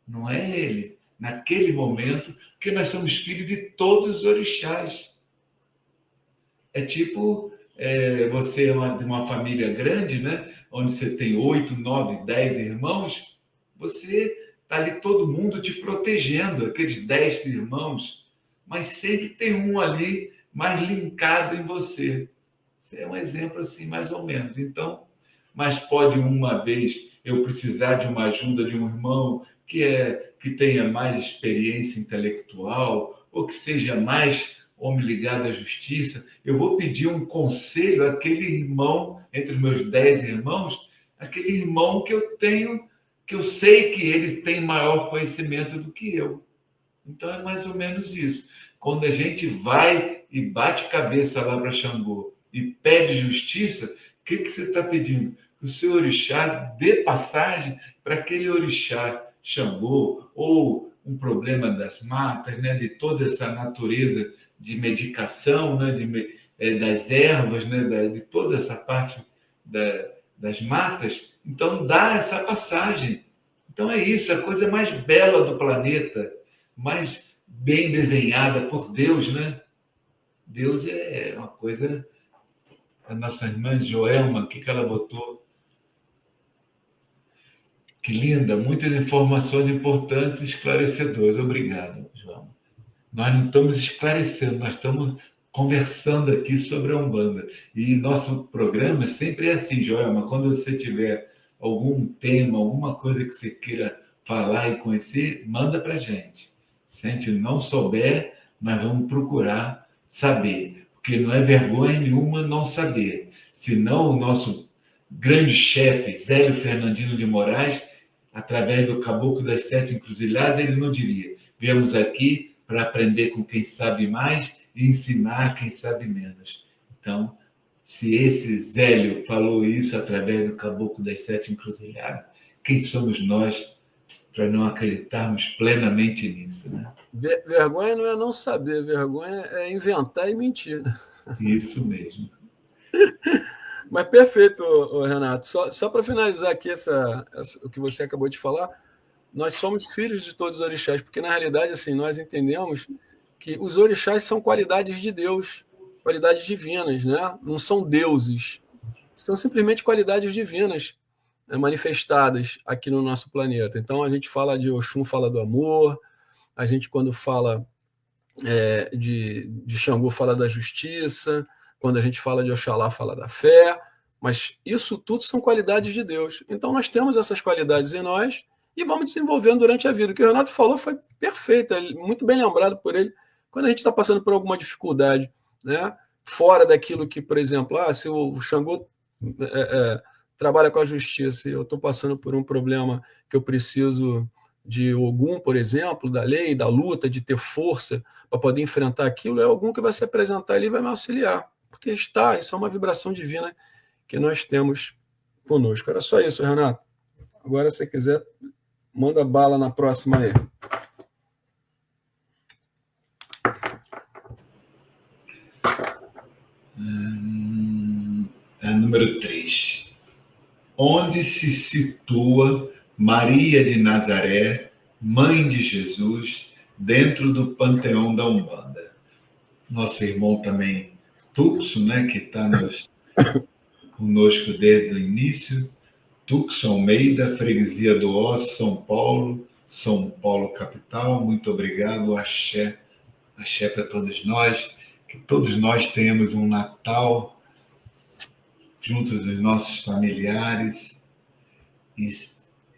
não é ele, naquele momento, porque nós somos filhos de todos os orixás. É tipo você é de uma família grande, né? Onde você tem 8, 9, 10 irmãos, você está ali todo mundo te protegendo, aqueles 10 irmãos, mas sempre tem um ali mais linkado em você. É um exemplo assim, mais ou menos. Então, mas pode uma vez eu precisar de uma ajuda de um irmão que tenha mais experiência intelectual ou que seja mais homem ligado à justiça, eu vou pedir um conselho àquele irmão, entre meus 10 irmãos, aquele irmão que eu tenho, que eu sei que ele tem maior conhecimento do que eu. Então é mais ou menos isso. Quando a gente vai e bate cabeça lá para Xangô e pede justiça, o que você está pedindo? Que o seu orixá dê passagem para aquele orixá Xangô, ou um problema das matas, né, de toda essa natureza de medicação, né, das ervas, né, de toda essa parte das matas. Então, dá essa passagem. Então, é isso, a coisa mais bela do planeta, mais bem desenhada por Deus, né? Deus é uma coisa... A nossa irmã Joelma, o que ela botou? Que linda, muitas informações importantes e esclarecedoras. Obrigado, Joelma. Nós não estamos esclarecendo, nós estamos conversando aqui sobre a Umbanda. E nosso programa sempre é assim, Joelma, quando você tiver algum tema, alguma coisa que você queira falar e conhecer, manda para a gente. Se a gente não souber, nós vamos procurar saber, porque não é vergonha nenhuma não saber. Senão o nosso grande chefe, Zélio Fernandino de Moraes, através do Caboclo das Sete Encruzilhadas, ele não diria: viemos aqui para aprender com quem sabe mais e ensinar quem sabe menos. Então, se esse Zélio falou isso através do Caboclo das Sete Encruzilhadas, quem somos nós para não acreditarmos plenamente nisso, né? Vergonha não é não saber, vergonha é inventar e mentir. Isso mesmo. Mas perfeito, Renato. Só para finalizar aqui o que você acabou de falar, nós somos filhos de todos os orixás, porque na realidade assim, nós entendemos que os orixás são qualidades de Deus, qualidades divinas, né? Não são deuses, são simplesmente qualidades divinas, né, manifestadas aqui no nosso planeta. Então a gente fala de Oxum, fala do amor, a gente quando fala de Xangô fala da justiça, quando a gente fala de Oxalá fala da fé, mas isso tudo são qualidades de Deus. Então nós temos essas qualidades em nós e vamos desenvolvendo durante a vida. O que o Renato falou foi perfeito, muito bem lembrado por ele. Quando a gente está passando por alguma dificuldade, né, fora daquilo que, por exemplo, se o Xangô trabalha com a justiça e eu estou passando por um problema que eu preciso de Ogum, por exemplo, da lei, da luta, de ter força para poder enfrentar aquilo, é Ogum que vai se apresentar ali e vai me auxiliar, porque isso é uma vibração divina que nós temos conosco. Era só isso, Renato. Agora, se você quiser, manda bala na próxima aí. Número 3. Onde se situa Maria de Nazaré, mãe de Jesus, dentro do panteão da Umbanda? Nosso irmão também, Tuxo, né, que está conosco desde o início. Tucson Almeida, Freguesia do Osso, São Paulo capital. Muito obrigado, axé, axé para todos nós. Que todos nós tenhamos um Natal juntos dos nossos familiares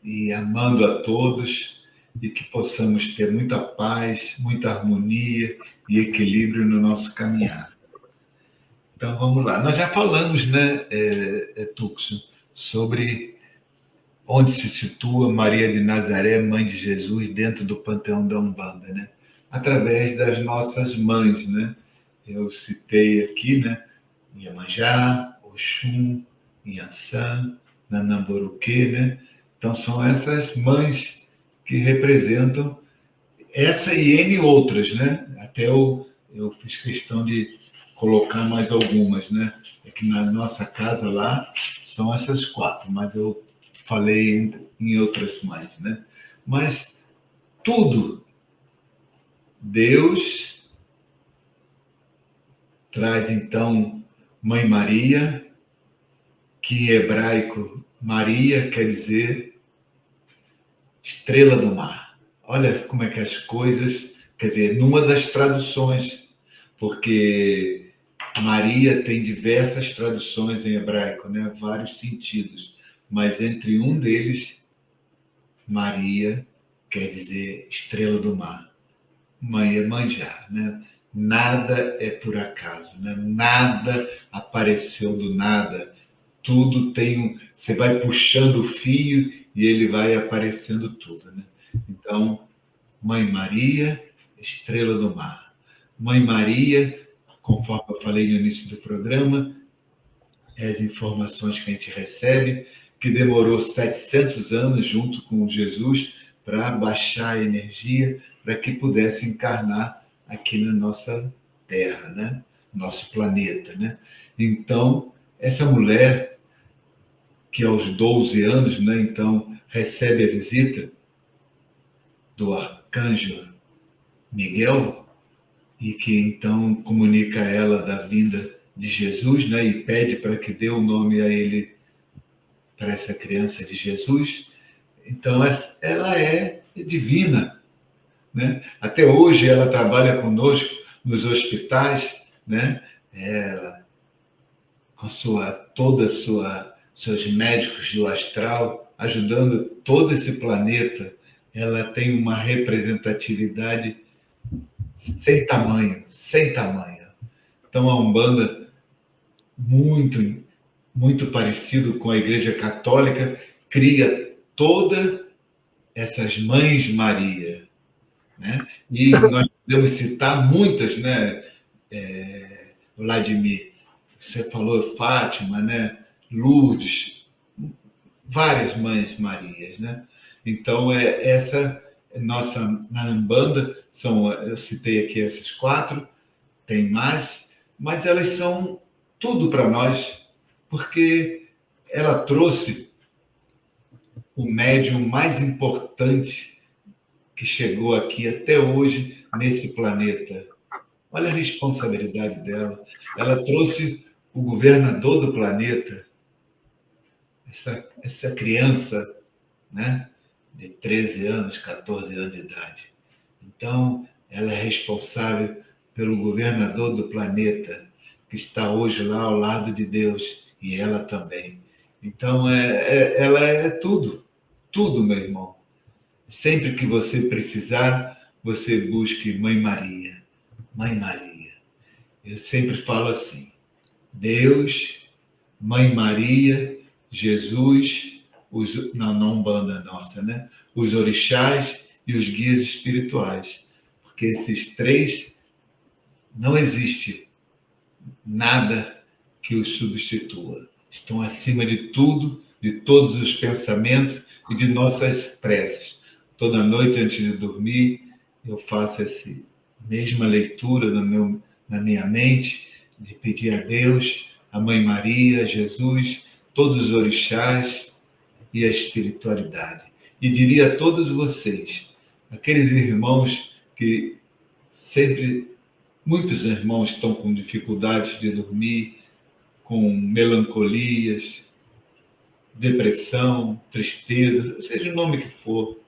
e amando a todos, e que possamos ter muita paz, muita harmonia e equilíbrio no nosso caminhar. Então vamos lá. Nós já falamos, né, Tucson, sobre onde se situa Maria de Nazaré, mãe de Jesus, dentro do panteão da Umbanda, né? Através das nossas mães, né? Eu citei aqui, né, Iemanjá, Oxum, Inhansã, Nanamboruquê, né? Então são essas mães que representam essa e N outras, né? Até eu fiz questão de colocar mais algumas, né? É que na nossa casa lá são essas 4, mas eu falei em outras mais, né? Mas tudo, Deus traz então Mãe Maria, que em hebraico Maria quer dizer estrela do mar. Olha como é que as coisas, quer dizer, numa das traduções, porque Maria tem diversas traduções em hebraico, né? Vários sentidos, mas entre um deles, Maria quer dizer estrela do mar, mãe Iemanjá, né? Nada é por acaso, né? Nada apareceu do nada. Tudo tem você vai puxando o fio e ele vai aparecendo tudo, né? Então, Mãe Maria, estrela do mar. Mãe Maria, conforme eu falei no início do programa, as informações que a gente recebe, que demorou 700 anos junto com Jesus para baixar a energia, para que pudesse encarnar aqui na nossa Terra, né? Nosso planeta, né? Então, essa mulher, que aos 12 anos, né, então, recebe a visita do arcanjo Miguel, e que então comunica a ela da vinda de Jesus, né, e pede para que dê o nome a ele, para essa criança de Jesus. Então, ela é divina, né? Até hoje ela trabalha conosco nos hospitais, né? Ela, com seus médicos do astral, ajudando todo esse planeta. Ela tem uma representatividade sem tamanho, sem tamanho. Então, a Umbanda, muito, muito parecido com a Igreja Católica, cria todas essas Mães Maria, né? E nós podemos citar muitas, né, Vladimir? Você falou Fátima, né? Lourdes, várias Mães Marias, né? Então, essa nossa na Umbanda, eu citei aqui essas 4, tem mais, mas elas são tudo para nós, porque ela trouxe o médium mais importante que chegou aqui até hoje nesse planeta. Olha a responsabilidade dela. Ela trouxe o governador do planeta, essa criança, né, de 13 anos, 14 anos de idade. Então, ela é responsável pelo governador do planeta, que está hoje lá ao lado de Deus, e ela também. Então, ela é tudo, tudo, meu irmão. Sempre que você precisar, você busque Mãe Maria. Mãe Maria. Eu sempre falo assim: Deus, Mãe Maria, Jesus, na Umbanda nossa, né? Os orixás e os guias espirituais. Porque esses 3, não existe nada que os substitua. Estão acima de tudo, de todos os pensamentos e de nossas preces. Toda noite, antes de dormir, eu faço essa mesma leitura na minha mente, de pedir a Deus, a Mãe Maria, a Jesus, todos os orixás e a espiritualidade. E diria a todos vocês, aqueles irmãos que sempre, muitos irmãos estão com dificuldades de dormir, com melancolias, depressão, tristeza, seja o nome que for.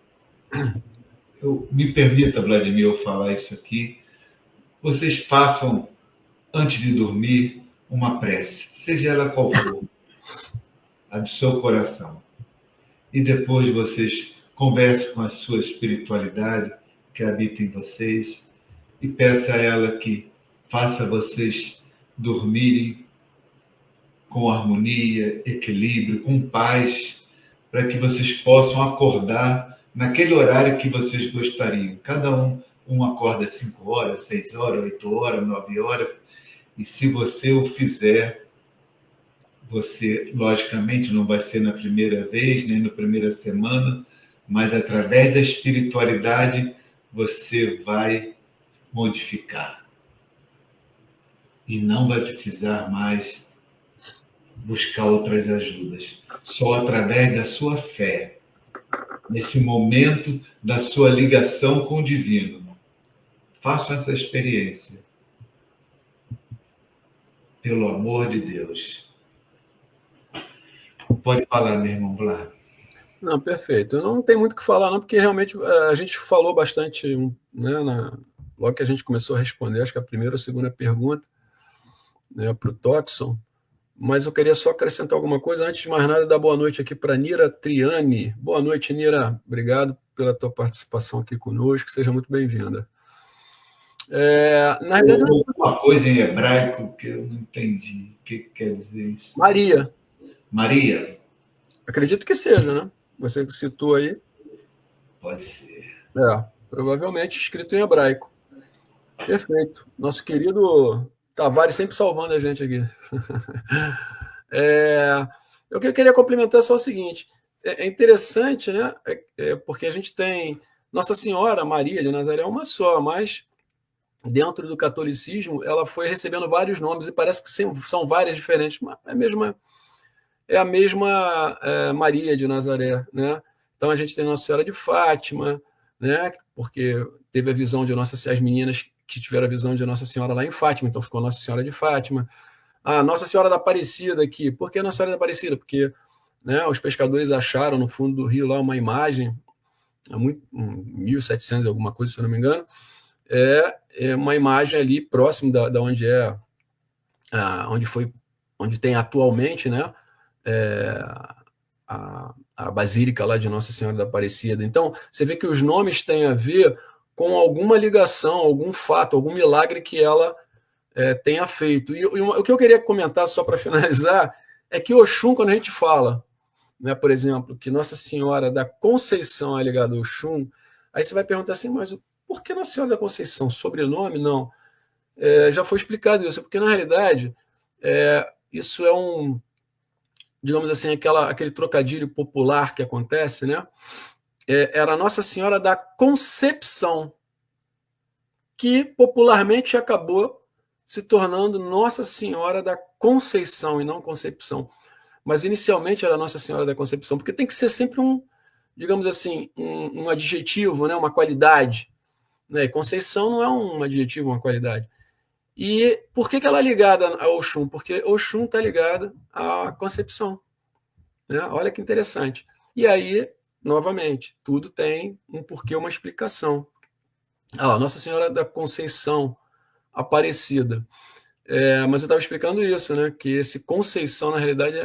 Me permita, Vladimir, eu falar isso aqui. Vocês façam, antes de dormir, uma prece, seja ela qual for, a do seu coração. E depois vocês conversem com a sua espiritualidade que habita em vocês e peça a ela que faça vocês dormirem com harmonia, equilíbrio, com paz, para que vocês possam acordar naquele horário que vocês gostariam. Cada um acorda 5 horas, 6 horas, 8 horas, 9 horas. E se você o fizer, você, logicamente, não vai ser na primeira vez, nem na primeira semana, mas através da espiritualidade, você vai modificar. E não vai precisar mais buscar outras ajudas. Só através da sua fé, nesse momento da sua ligação com o divino. Faça essa experiência. Pelo amor de Deus. Pode falar, meu irmão Vlad. Não, perfeito. Eu não tenho muito o que falar, não, porque realmente a gente falou bastante, né, logo que a gente começou a responder, acho que a primeira ou a segunda pergunta, né, para o Toxon. Mas eu queria só acrescentar alguma coisa. Antes de mais nada, dar boa noite aqui para Nira Triani. Boa noite, Nira. Obrigado pela tua participação aqui conosco. Seja muito bem-vinda. Na verdade, uma coisa em hebraico que eu não entendi. O que quer dizer isso? Maria. Maria? Acredito que seja, né? Você que citou aí. Pode ser. Provavelmente escrito em hebraico. Perfeito. Nosso querido Tavares sempre salvando a gente aqui. O que eu queria complementar só o seguinte. É interessante, né? Porque a gente tem Nossa Senhora Maria de Nazaré uma só, mas dentro do catolicismo ela foi recebendo vários nomes e parece que são várias diferentes, mas é a mesma Maria de Nazaré, né? Então a gente tem Nossa Senhora de Fátima, né? Porque teve a visão de as meninas que tiveram a visão de Nossa Senhora lá em Fátima, então ficou Nossa Senhora de Fátima. A Nossa Senhora da Aparecida aqui. Por que Nossa Senhora da Aparecida? Porque, né, os pescadores acharam no fundo do rio lá uma imagem, 1700 alguma coisa, se eu não me engano, é uma imagem ali próximo da onde onde tem atualmente, né, a Basílica lá de Nossa Senhora da Aparecida. Então, você vê que os nomes têm a ver com alguma ligação, algum fato, algum milagre que ela tenha feito. E o que eu queria comentar, só para finalizar, é que Oxum, quando a gente fala, né, por exemplo, que Nossa Senhora da Conceição é ligada ao Oxum, aí você vai perguntar assim, mas por que Nossa Senhora da Conceição? Sobrenome? Não. Já foi explicado isso, porque na realidade isso digamos assim, aquele trocadilho popular que acontece, né? Era Nossa Senhora da Concepção, que popularmente acabou se tornando Nossa Senhora da Conceição e não Concepção. Mas inicialmente era Nossa Senhora da Concepção, porque tem que ser sempre digamos assim, um adjetivo, né? Uma qualidade. Né? Conceição não é um adjetivo, uma qualidade. E por que ela é ligada ao Oxum? Porque Oxum está ligada à Concepção. Né? Olha que interessante. E aí, novamente, tudo tem um porquê, uma explicação. Nossa Senhora da Conceição Aparecida. Mas eu estava explicando isso, né? Que esse Conceição, na realidade,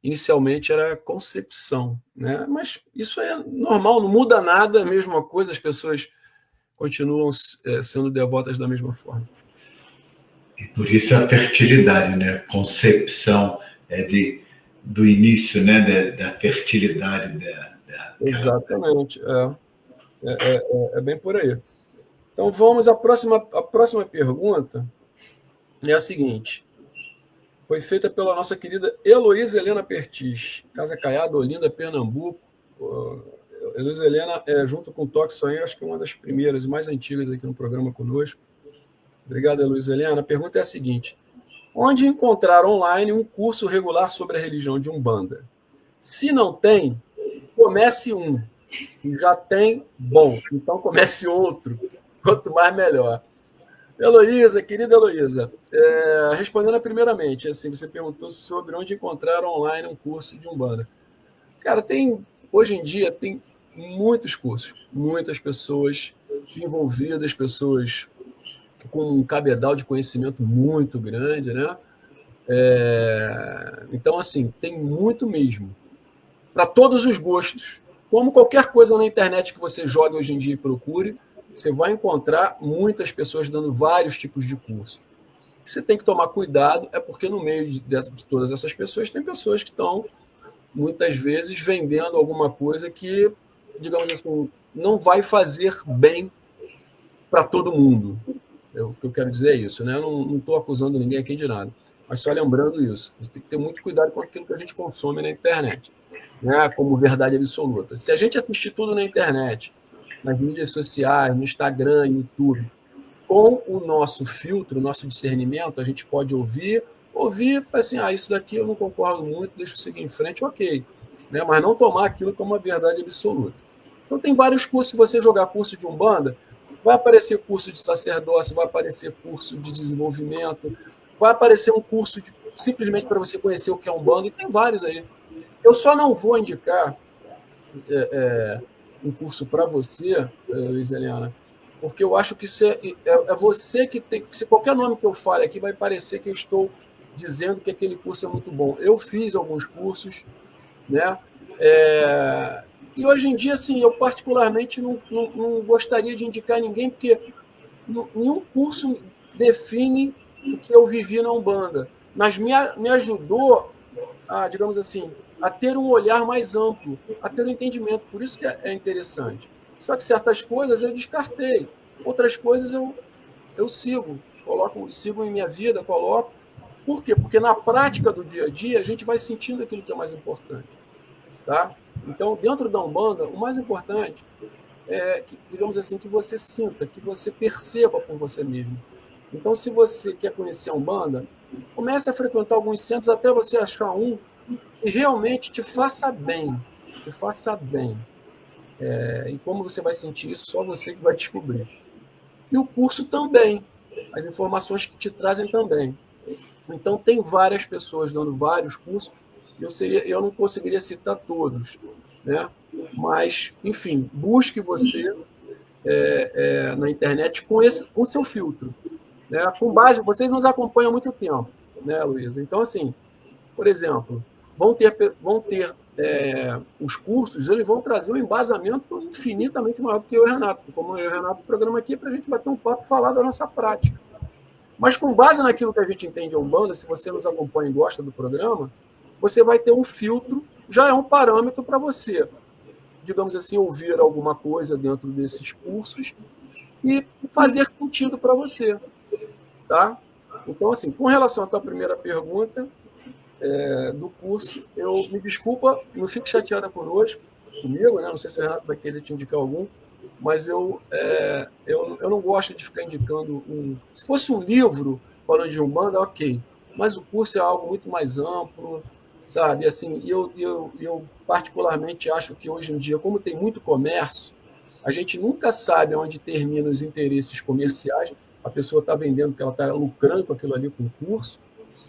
inicialmente era Concepção. Né? Mas isso é normal, não muda nada, a mesma coisa, as pessoas continuam sendo devotas da mesma forma. E por isso a fertilidade, né? Concepção do início, né? Da fertilidade. Exatamente. É bem por aí. Então vamos à próxima pergunta. É a seguinte. Foi feita pela nossa querida Heloísa Helena Pertis, Casa Caiado, Olinda, Pernambuco. Heloísa Helena, junto com o Toxon, acho que é uma das primeiras e mais antigas aqui no programa conosco. Obrigado, Heloísa Helena. A pergunta é a seguinte. Onde encontrar online um curso regular sobre a religião de Umbanda? Se não tem, comece um. Se já tem, bom. Então comece outro. Quanto mais, melhor. Heloísa, querida Heloísa, respondendo primeiramente, assim, você perguntou sobre onde encontrar online um curso de Umbanda. Cara, hoje em dia tem muitos cursos, muitas pessoas envolvidas, pessoas com um cabedal de conhecimento muito grande, né? Então, assim, tem muito mesmo, para todos os gostos. Como qualquer coisa na internet que você joga hoje em dia e procure, você vai encontrar muitas pessoas dando vários tipos de curso. Você tem que tomar cuidado, é porque no meio de todas essas pessoas, tem pessoas que estão, muitas vezes, vendendo alguma coisa que, digamos assim, não vai fazer bem para todo mundo. O que eu quero dizer é isso, né? Eu não estou acusando ninguém aqui de nada, mas só lembrando isso. A gente tem que ter muito cuidado com aquilo que a gente consome na internet, né? Como verdade absoluta. Se a gente assistir tudo na internet, nas mídias sociais, no Instagram, YouTube, com o nosso filtro, o nosso discernimento, a gente pode ouvir, falar assim, isso daqui eu não concordo muito, deixa eu seguir em frente, ok. Né? Mas não tomar aquilo como uma verdade absoluta. Então tem vários cursos, se você jogar curso de Umbanda, vai aparecer curso de sacerdócio, vai aparecer curso de desenvolvimento, vai aparecer um curso simplesmente para você conhecer o que é Umbanda, e tem vários aí. Eu só não vou indicar um curso para você, Luiz Helena, porque eu acho que isso é você que tem. Se qualquer nome que eu fale aqui vai parecer que eu estou dizendo que aquele curso é muito bom. Eu fiz alguns cursos, né? E hoje em dia, assim, eu particularmente não gostaria de indicar ninguém, porque nenhum curso define o que eu vivi na Umbanda, mas me ajudou a, digamos assim, a ter um olhar mais amplo, a ter um entendimento. Por isso que é interessante. Só que certas coisas eu descartei, outras coisas eu sigo em minha vida, coloco. Por quê? Porque na prática do dia a dia a gente vai sentindo aquilo que é mais importante. Tá? Então, dentro da Umbanda, o mais importante é, digamos assim, que você sinta, que você perceba por você mesmo. Então, se você quer conhecer a Umbanda, comece a frequentar alguns centros até você achar um que realmente te faça bem. E como você vai sentir isso, só você que vai descobrir. E o curso também, as informações que te trazem também. Então, tem várias pessoas dando vários cursos, eu não conseguiria citar todos, né? Mas, enfim, busque você na internet com o seu filtro. Né? Com base, vocês nos acompanham há muito tempo, né, Luísa? Então, assim, por exemplo, vão ter os cursos, eles vão trazer um embasamento infinitamente maior do que eu e o Renato. Como eu e o Renato, o programa aqui é para a gente bater um papo e falar da nossa prática. Mas com base naquilo que a gente entende a Umbanda, se você nos acompanha e gosta do programa, você vai ter um filtro, já é um parâmetro para você, digamos assim, ouvir alguma coisa dentro desses cursos e fazer sentido para você. Tá? Então, assim, com relação à tua primeira pergunta do curso, eu me desculpa, não fique chateada comigo, né? Não sei se o Renato vai querer te indicar algum, mas eu não gosto de ficar indicando Se fosse um livro falando de Umbanda, ok, mas o curso é algo muito mais amplo, sabe? Assim, eu particularmente acho que hoje em dia, como tem muito comércio, a gente nunca sabe onde terminam os interesses comerciais. A pessoa está vendendo porque ela está lucrando com aquilo ali, com o curso,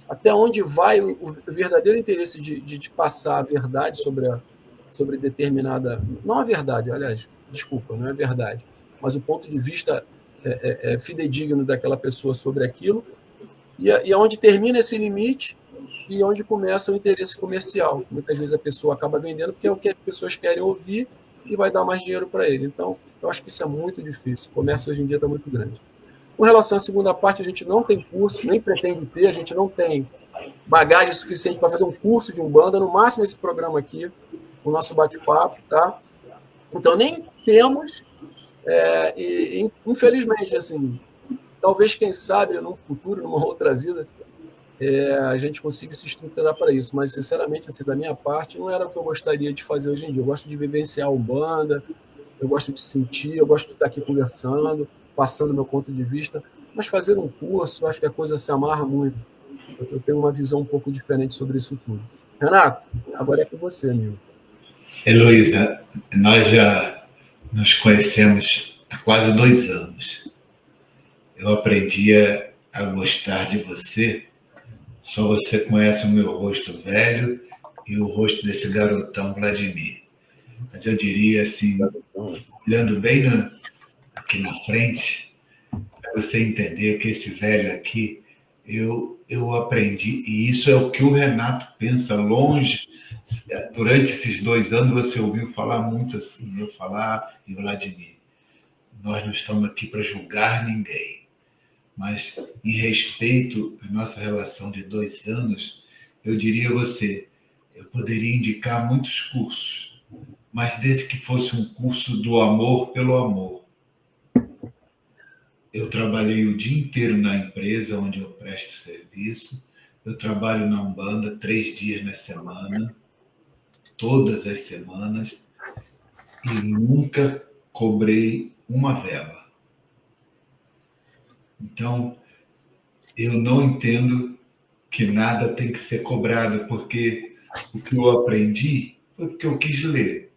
até onde vai o verdadeiro interesse de passar a verdade sobre determinada... Não a verdade, aliás, desculpa, não é verdade, mas o ponto de vista fidedigno daquela pessoa sobre aquilo, e onde termina esse limite e onde começa o interesse comercial. Muitas vezes a pessoa acaba vendendo porque é o que as pessoas querem ouvir e vai dar mais dinheiro para ele. Então, eu acho que isso é muito difícil. O comércio hoje em dia está muito grande. Com relação à segunda parte, a gente não tem curso, nem pretende ter, a gente não tem bagagem suficiente para fazer um curso de Umbanda, no máximo esse programa aqui, o nosso bate-papo, tá? Então, nem temos, e infelizmente, assim, talvez, quem sabe, num futuro, numa outra vida, a gente consiga se estruturar para isso, mas, sinceramente, assim, da minha parte, não era o que eu gostaria de fazer hoje em dia. Eu gosto de vivenciar a Umbanda, eu gosto de sentir, eu gosto de estar aqui conversando, passando meu ponto de vista, mas fazer um curso, acho que a coisa se amarra muito. Eu tenho uma visão um pouco diferente sobre isso tudo. Renato, agora é com você, amigo. Heloísa, nós já nos conhecemos há quase 2 anos. eu aprendi a gostar de você. Só você conhece o meu rosto velho e o rosto desse garotão Vladimir. Mas eu diria assim, olhando bem aqui na frente, para você entender que esse velho aqui, eu aprendi, e isso é o que o Renato pensa longe. Durante esses 2 anos você ouviu falar muito assim, eu falar em Vladimir. Nós não estamos aqui para julgar ninguém, mas em respeito à nossa relação de 2 anos, eu diria a você, eu poderia indicar muitos cursos, mas desde que fosse um curso do amor pelo amor. Eu trabalhei o dia inteiro na empresa onde eu presto serviço, eu trabalho na Umbanda 3 dias na semana, todas as semanas, e nunca cobrei uma vela. Então, eu não entendo que nada tem que ser cobrado, porque o que eu aprendi foi porque eu quis ler.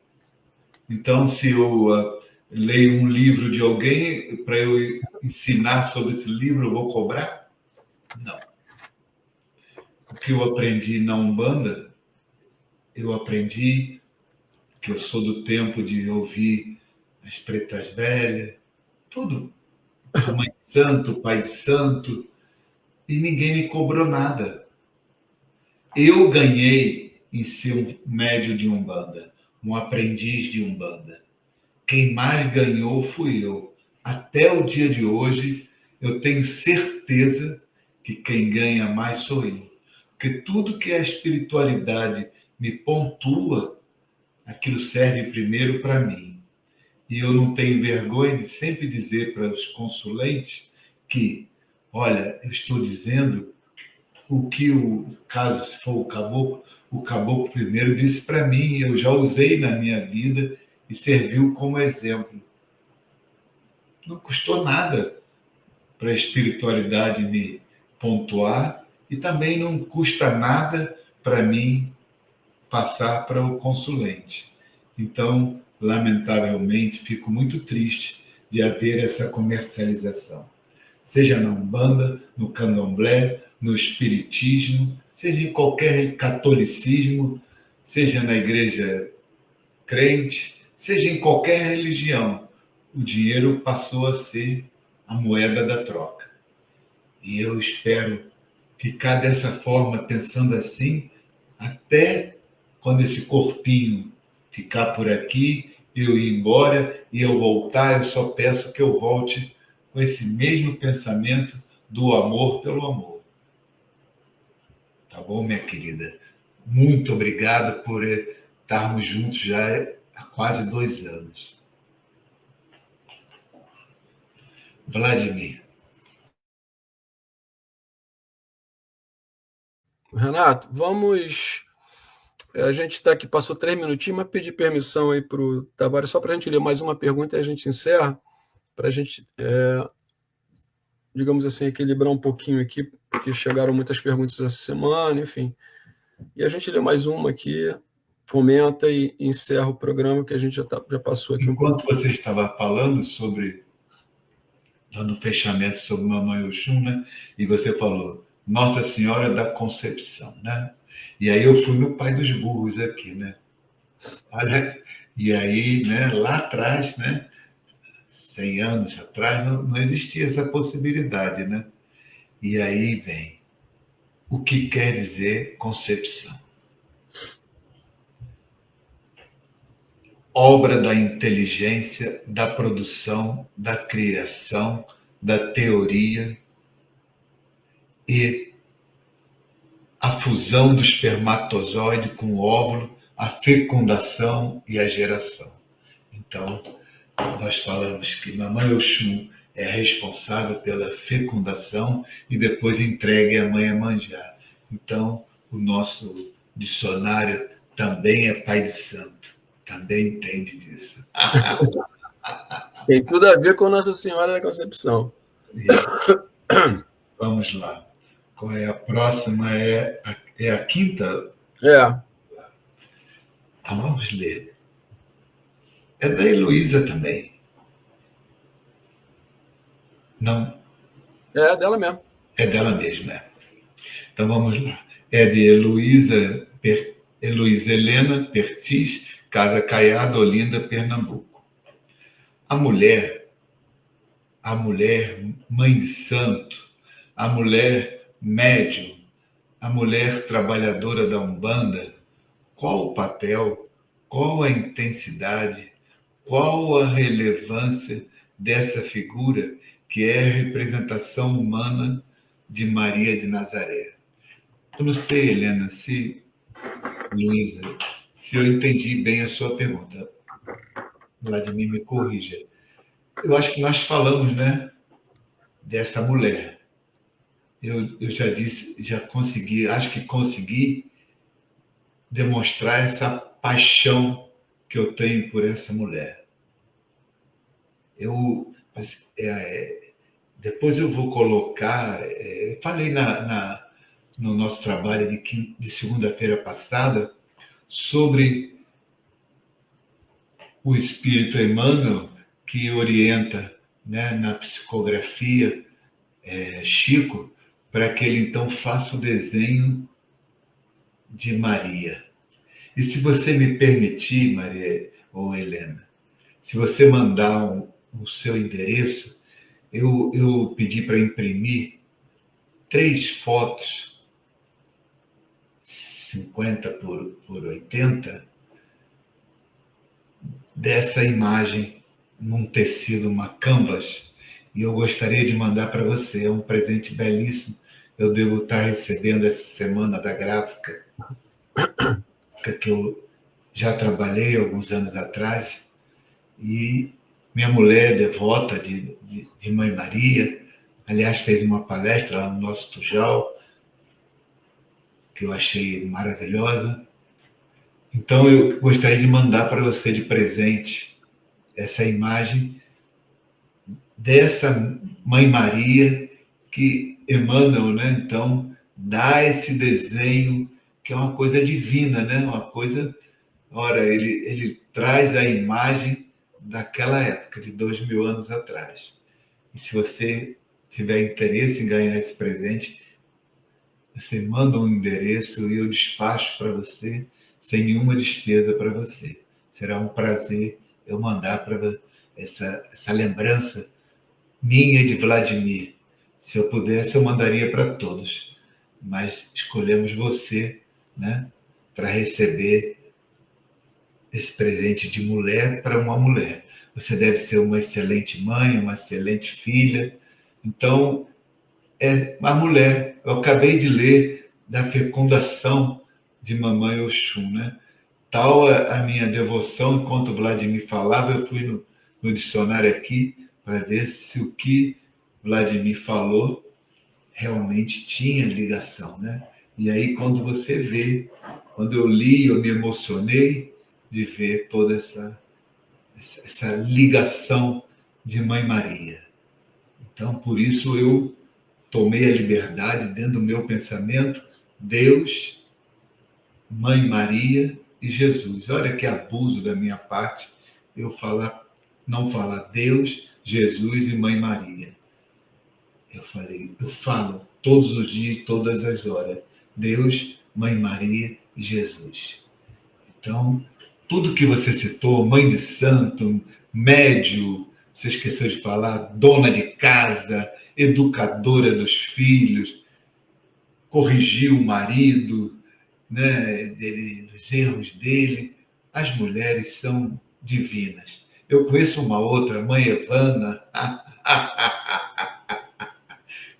Então, se eu leio um livro de alguém, para eu ensinar sobre esse livro, eu vou cobrar? Não. O que eu aprendi na Umbanda, eu aprendi que eu sou do tempo de ouvir as pretas velhas, tudo. Mãe Santo, Pai Santo, e ninguém me cobrou nada. Eu ganhei em ser um médio de Umbanda, um aprendiz de Umbanda. Quem mais ganhou fui eu. Até o dia de hoje, eu tenho certeza que quem ganha mais sou eu. Porque tudo que a espiritualidade me pontua, aquilo serve primeiro para mim. E eu não tenho vergonha de sempre dizer para os consulentes que, olha, eu estou dizendo o que caso for o caboclo primeiro disse para mim, eu já usei na minha vida e serviu como exemplo. Não custou nada para a espiritualidade me pontuar e também não custa nada para mim passar para o consulente. Então, lamentavelmente, fico muito triste de haver essa comercialização. Seja na Umbanda, no Candomblé, no Espiritismo, seja em qualquer catolicismo, seja na igreja crente, seja em qualquer religião, o dinheiro passou a ser a moeda da troca. E eu espero ficar dessa forma, pensando assim, até quando esse corpinho ficar por aqui, eu ir embora e eu voltar, eu só peço que eu volte com esse mesmo pensamento do amor pelo amor. Tá bom, minha querida? Muito obrigado por estarmos juntos já há quase 2 anos. Vladimir. Renato, vamos. A gente está aqui, passou 3 minutinhos, mas pedir permissão aí para o Tavares, só para a gente ler mais uma pergunta e a gente encerra, para a gente, digamos assim, equilibrar um pouquinho aqui, porque chegaram muitas perguntas essa semana, enfim. E a gente lê mais uma aqui, comenta e encerra o programa, que a gente já passou aqui Enquanto você estava falando dando fechamento sobre Mamãe Oxum, né? E você falou Nossa Senhora da Concepção, né? E aí eu fui no pai dos burros aqui, né? Olha, e aí, né, lá atrás, né, 100 anos atrás, não existia essa possibilidade, né? E aí vem o que quer dizer concepção. Obra da inteligência, da produção, da criação, da teoria e a fusão do espermatozoide com o óvulo, a fecundação e a geração. Então, nós falamos que Mamãe Oxum é responsável pela fecundação e depois entregue à Mãe Iemanjá. Então, o nosso dicionário também é pai de santo, também entende disso. Tem tudo a ver com Nossa Senhora da Concepção. Isso. Vamos lá. Qual é a próxima? É a quinta? É. Vamos ler. É da Heloísa também. Não. É dela mesmo. É dela mesma, né? Então vamos lá. É de Heloísa Helena Pertis, Casa Caiada, Olinda, Pernambuco. A mulher, a mulher mãe de santo, a mulher médium, a mulher trabalhadora da Umbanda, qual o papel, qual a intensidade, qual a relevância dessa figura que é a representação humana de Maria de Nazaré? Eu não sei, Helena, Luísa, se eu entendi bem a sua pergunta. Vladimir, me corrija. Eu acho que nós falamos, né, dessa mulher. Eu já disse, já consegui, acho que consegui demonstrar essa paixão que eu tenho por essa mulher. Eu, depois eu vou colocar, falei no nosso trabalho de segunda-feira passada sobre o Espírito Emmanuel, que orienta, né, na psicografia Chico, para que ele então faça o desenho de Maria. E se você me permitir, Maria ou Helena, se você mandar o seu endereço, eu pedi para imprimir 3 fotos, 50 por 80, dessa imagem num tecido, uma canvas, e eu gostaria de mandar para você. É um presente belíssimo. Eu devo estar recebendo essa semana da gráfica, que eu já trabalhei alguns anos atrás, e minha mulher, devota de Mãe Maria, aliás, fez uma palestra lá no nosso Tujal, que eu achei maravilhosa. Então, eu gostaria de mandar para você de presente essa imagem dessa Mãe Maria que Emmanuel, né, então, dá esse desenho que é uma coisa divina, né? Uma coisa... Ora, ele traz a imagem daquela época, de 2000 anos atrás. E se você tiver interesse em ganhar esse presente, você manda um endereço e eu despacho para você, sem nenhuma despesa para você. Será um prazer eu mandar para essa lembrança minha e de Vladimir. Se eu pudesse, eu mandaria para todos. Mas escolhemos você, né, para receber esse presente de mulher para uma mulher. Você deve ser uma excelente mãe, uma excelente filha. Então, é uma mulher. Eu acabei de ler da fecundação de Mamãe Oxum, né? Tal a minha devoção, enquanto o Vladimir falava, eu fui no dicionário aqui para ver se o que Vladimir falou realmente tinha ligação, né? E aí, quando você vê, quando eu li, eu me emocionei de ver toda essa ligação de Mãe Maria. Então, por isso eu tomei a liberdade, dentro do meu pensamento, Deus, Mãe Maria e Jesus. Olha que abuso da minha parte eu não falar Deus, Jesus e Mãe Maria. Eu falo todos os dias, todas as horas. Deus, Mãe Maria e Jesus. Então, tudo que você citou, mãe de santo, médio, você esqueceu de falar, dona de casa, educadora dos filhos, corrigiu o marido, né, dos erros dele. As mulheres são divinas. Eu conheço uma outra, mãe Evana.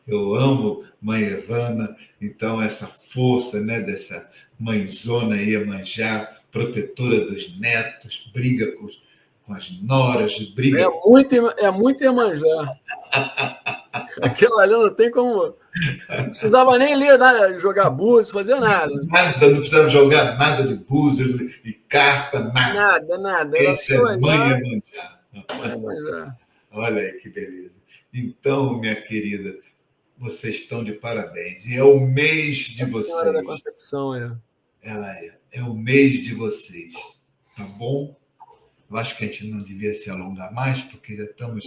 Eu amo mãe Evana, então essa força, né, dessa mãezona Iemanjá, protetora dos netos, briga com as noras, briga... É muito Iemanjá. Aquela ali não tem como... Não precisava nem ler, nada, jogar búzios, fazer nada. Nada, não precisava jogar nada de búzios e carta, nada. Nada. Era Essa só é mãe olhar. Iemanjá. Iemanjá. Olha aí que beleza. Então, minha querida, vocês estão de parabéns. E é o mês de A Senhora da vocês. Concepção, Ela é o mês de vocês. Tá bom? Eu acho que a gente não devia se alongar mais, porque já estamos...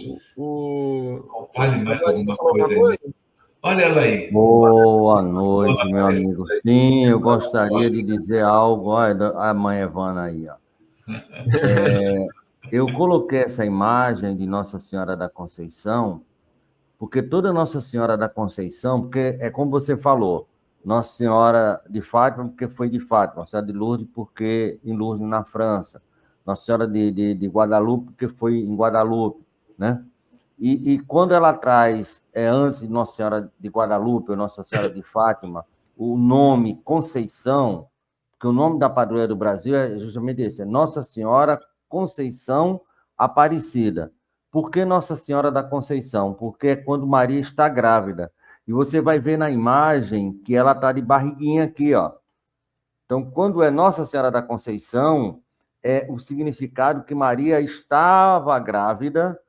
Fale mais Agora você alguma falou alguma coisa aí, né? coisa? Olha ela aí. Boa noite, meu amigo. Sim, eu gostaria de dizer algo. Olha, a mãe Evana aí, ó. Eu coloquei essa imagem de Nossa Senhora da Conceição, porque toda Nossa Senhora da Conceição, porque é como você falou, Nossa Senhora de Fátima, porque foi de Fátima, Nossa Senhora de Lourdes, porque em Lourdes, na França, Nossa Senhora de Guadalupe, porque foi em Guadalupe, né? E quando ela traz, antes de Nossa Senhora de Guadalupe ou Nossa Senhora de Fátima, o nome Conceição, porque o nome da padroeira do Brasil é justamente esse, é Nossa Senhora Conceição Aparecida. Por que Nossa Senhora da Conceição? Porque é quando Maria está grávida. E você vai ver na imagem que ela está de barriguinha aqui, ó. Então, quando é Nossa Senhora da Conceição, é o significado que Maria estava grávida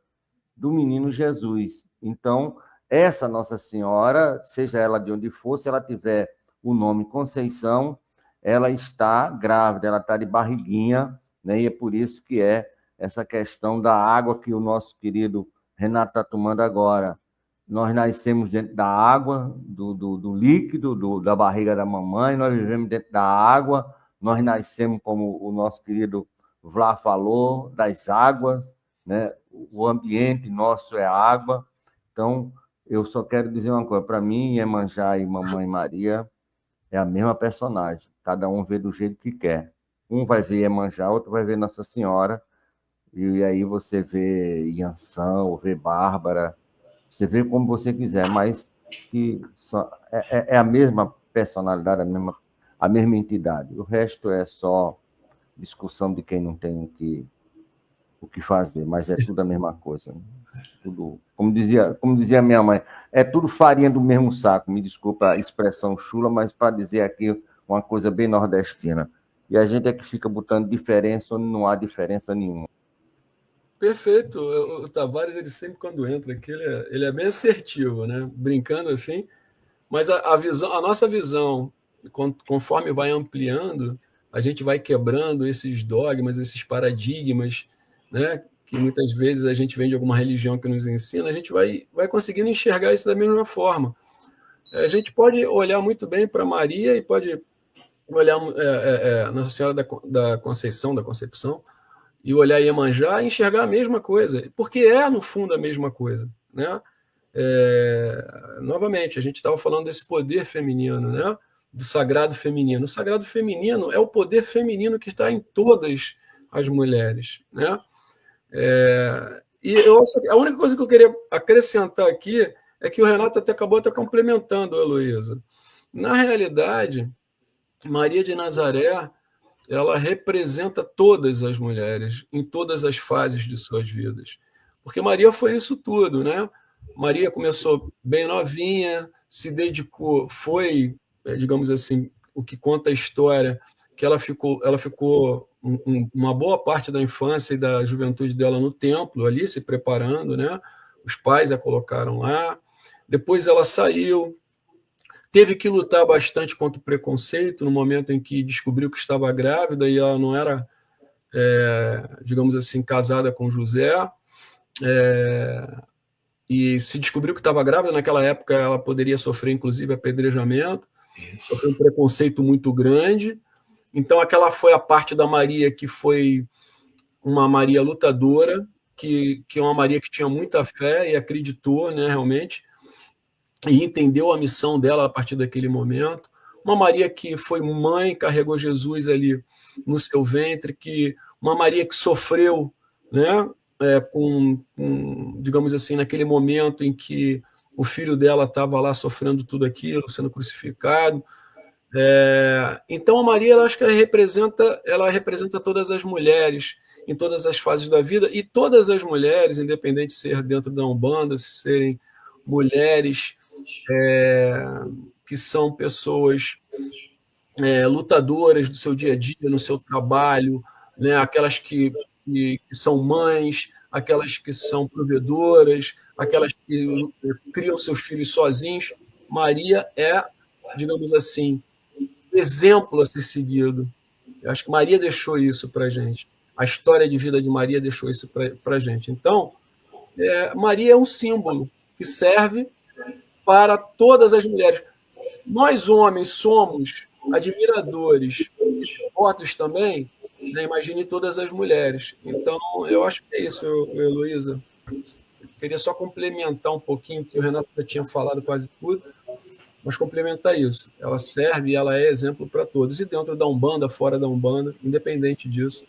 do menino Jesus. Então, essa Nossa Senhora, seja ela de onde for, se ela tiver o nome Conceição, ela está grávida, ela está de barriguinha, né? E é por isso que é essa questão da água que o nosso querido Renato está tomando agora. Nós nascemos dentro da água, do líquido, da barriga da mamãe, nós vivemos dentro da água, nós nascemos, como o nosso querido Vlá falou, das águas, né? O ambiente nosso é água. Então, eu só quero dizer uma coisa, para mim, Iemanjá e Mamãe Maria é a mesma personagem, cada um vê do jeito que quer. Um vai ver Iemanjá, outro vai ver Nossa Senhora, e aí você vê Iansã, ou vê Bárbara, você vê como você quiser, mas que é a mesma personalidade, a mesma entidade. O resto é só discussão de quem não tem o que fazer, mas é tudo a mesma coisa. Tudo, como dizia minha mãe, é tudo farinha do mesmo saco. Me desculpa a expressão chula, mas para dizer aqui uma coisa bem nordestina. E a gente é que fica botando diferença onde não há diferença nenhuma. Perfeito. O Tavares, ele sempre, quando entra aqui, ele é bem assertivo, né? Brincando assim. Mas a nossa visão, conforme vai ampliando, a gente vai quebrando esses dogmas, esses paradigmas, né? Que muitas vezes a gente vem de alguma religião que nos ensina, a gente vai conseguindo enxergar isso da mesma forma. A gente pode olhar muito bem para Maria e pode olhar Nossa Senhora da Conceição, da Concepção, e olhar Iemanjá e enxergar a mesma coisa, porque é, no fundo, a mesma coisa, né? Novamente, a gente estava falando desse poder feminino, né? Do sagrado feminino. O sagrado feminino é o poder feminino que está em todas as mulheres, né? A única coisa que eu queria acrescentar aqui é que o Renato acabou até complementando a Heloísa. Na realidade, Maria de Nazaré, ela representa todas as mulheres em todas as fases de suas vidas. Porque Maria foi isso tudo, né? Maria começou bem novinha, se dedicou, digamos assim, o que conta a história, que ela ficou uma boa parte da infância e da juventude dela no templo, ali se preparando, né? Os pais a colocaram lá. Depois ela saiu, teve que lutar bastante contra o preconceito no momento em que descobriu que estava grávida e ela não era, digamos assim, casada com José. E se descobriu que estava grávida, naquela época ela poderia sofrer, inclusive, apedrejamento. Sofreu um preconceito muito grande. Então, aquela foi a parte da Maria que foi uma Maria lutadora, que é uma Maria que tinha muita fé e acreditou, né, realmente, e entendeu a missão dela a partir daquele momento. Uma Maria que foi mãe, carregou Jesus ali no seu ventre, uma Maria que sofreu, né, digamos assim, naquele momento em que o filho dela estava lá sofrendo tudo aquilo, sendo crucificado. Então a Maria, ela acho que ela representa todas as mulheres em todas as fases da vida, e todas as mulheres, independente de ser dentro da Umbanda, se serem mulheres que são pessoas lutadoras do seu dia a dia, no seu trabalho, né? Aquelas que são mães, aquelas que são provedoras, aquelas que criam seus filhos sozinhos. Maria é, digamos assim, exemplo a ser seguido. Eu acho que Maria deixou isso para a gente. A história de vida de Maria deixou isso para a gente. Então, Maria é um símbolo que serve para todas as mulheres. Nós, homens, somos admiradores e devotos também, né? Imagine todas as mulheres. Então, eu acho que é isso, Heloísa. Eu queria só complementar um pouquinho, que o Renato já tinha falado quase tudo, mas complementar isso. Ela serve e ela é exemplo para todos. E dentro da Umbanda, fora da Umbanda, independente disso,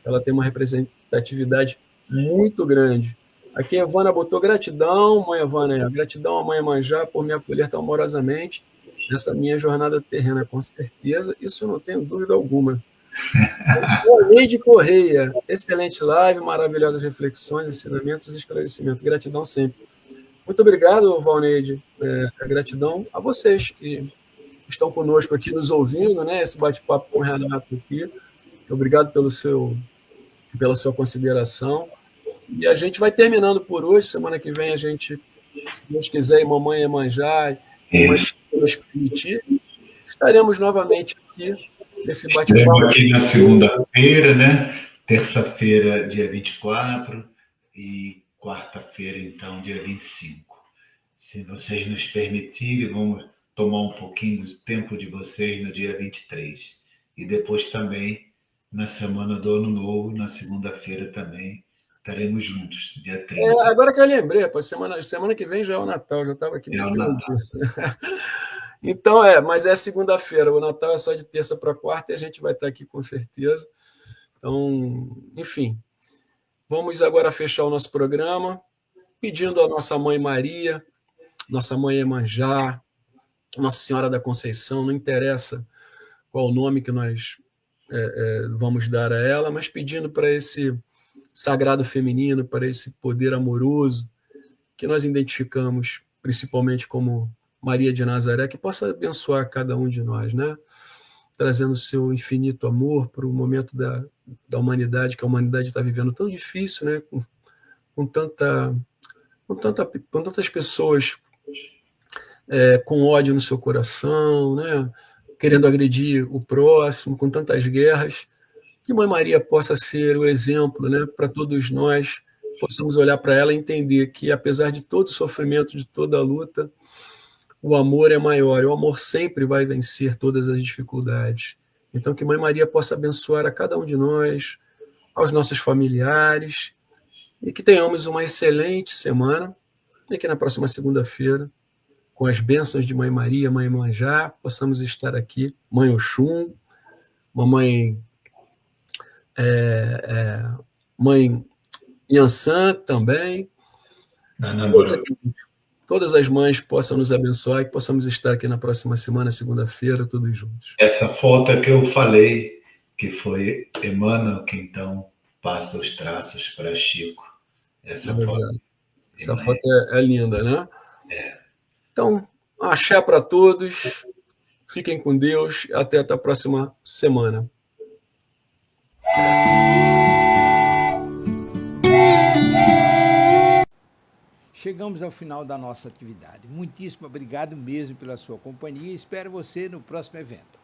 ela tem uma representatividade muito grande. Aqui a Evana botou gratidão, mãe Evana, gratidão à mãe Iemanjá por me acolher tão amorosamente nessa minha jornada terrena, com certeza, isso eu não tenho dúvida alguma. Neide Correia, excelente live, maravilhosas reflexões, ensinamentos e esclarecimentos. Gratidão sempre. Muito obrigado, Valneide. Gratidão a vocês que estão conosco aqui, nos ouvindo, né? Esse bate-papo com o Renato aqui. Obrigado pela sua consideração. E a gente vai terminando por hoje. Semana que vem a gente, se Deus quiser, e mamãe Iemanjá, e nos permitir, estaremos novamente aqui nesse bate-papo. Estaremos aqui na segunda-feira, né? Terça-feira, dia 24, e quarta-feira, então, dia 25. Se vocês nos permitirem, vamos tomar um pouquinho do tempo de vocês no dia 23. E depois também, na semana do Ano Novo, na segunda-feira também, estaremos juntos, dia 30. Agora que eu lembrei, semana que vem já é o Natal, já estava aqui. É o Natal. Então, mas é segunda-feira, o Natal é só de terça para quarta e a gente vai estar aqui com certeza. Então, enfim, vamos agora fechar o nosso programa, pedindo à nossa mãe Maria, nossa mãe Iemanjá, Nossa Senhora da Conceição, não interessa qual o nome que nós vamos dar a ela, mas pedindo para esse sagrado feminino, para esse poder amoroso que nós identificamos principalmente como Maria de Nazaré, que possa abençoar cada um de nós, né? Trazendo o seu infinito amor para o momento da humanidade, que a humanidade está vivendo tão difícil, né? Com tantas pessoas com ódio no seu coração, né? Querendo agredir o próximo, com tantas guerras, que Mãe Maria possa ser o exemplo, né? Para todos nós, possamos olhar para ela e entender que, apesar de todo o sofrimento, de toda a luta, o amor é maior, e o amor sempre vai vencer todas as dificuldades. Então, que Mãe Maria possa abençoar a cada um de nós, aos nossos familiares, e que tenhamos uma excelente semana, e que na próxima segunda-feira, com as bênçãos de Mãe Maria, Mãe Iemanjá, possamos estar aqui, Mãe Oxum, Mamãe Mãe Yansan também, todas as mães possam nos abençoar e que possamos estar aqui na próxima semana, segunda-feira, todos juntos. Essa foto que eu falei, que foi Emmanuel, que então passa os traços para Chico. Essa foto é linda, né? Então, axé para todos, fiquem com Deus, até a próxima semana. Chegamos ao final da nossa atividade. Muitíssimo obrigado mesmo pela sua companhia e espero você no próximo evento.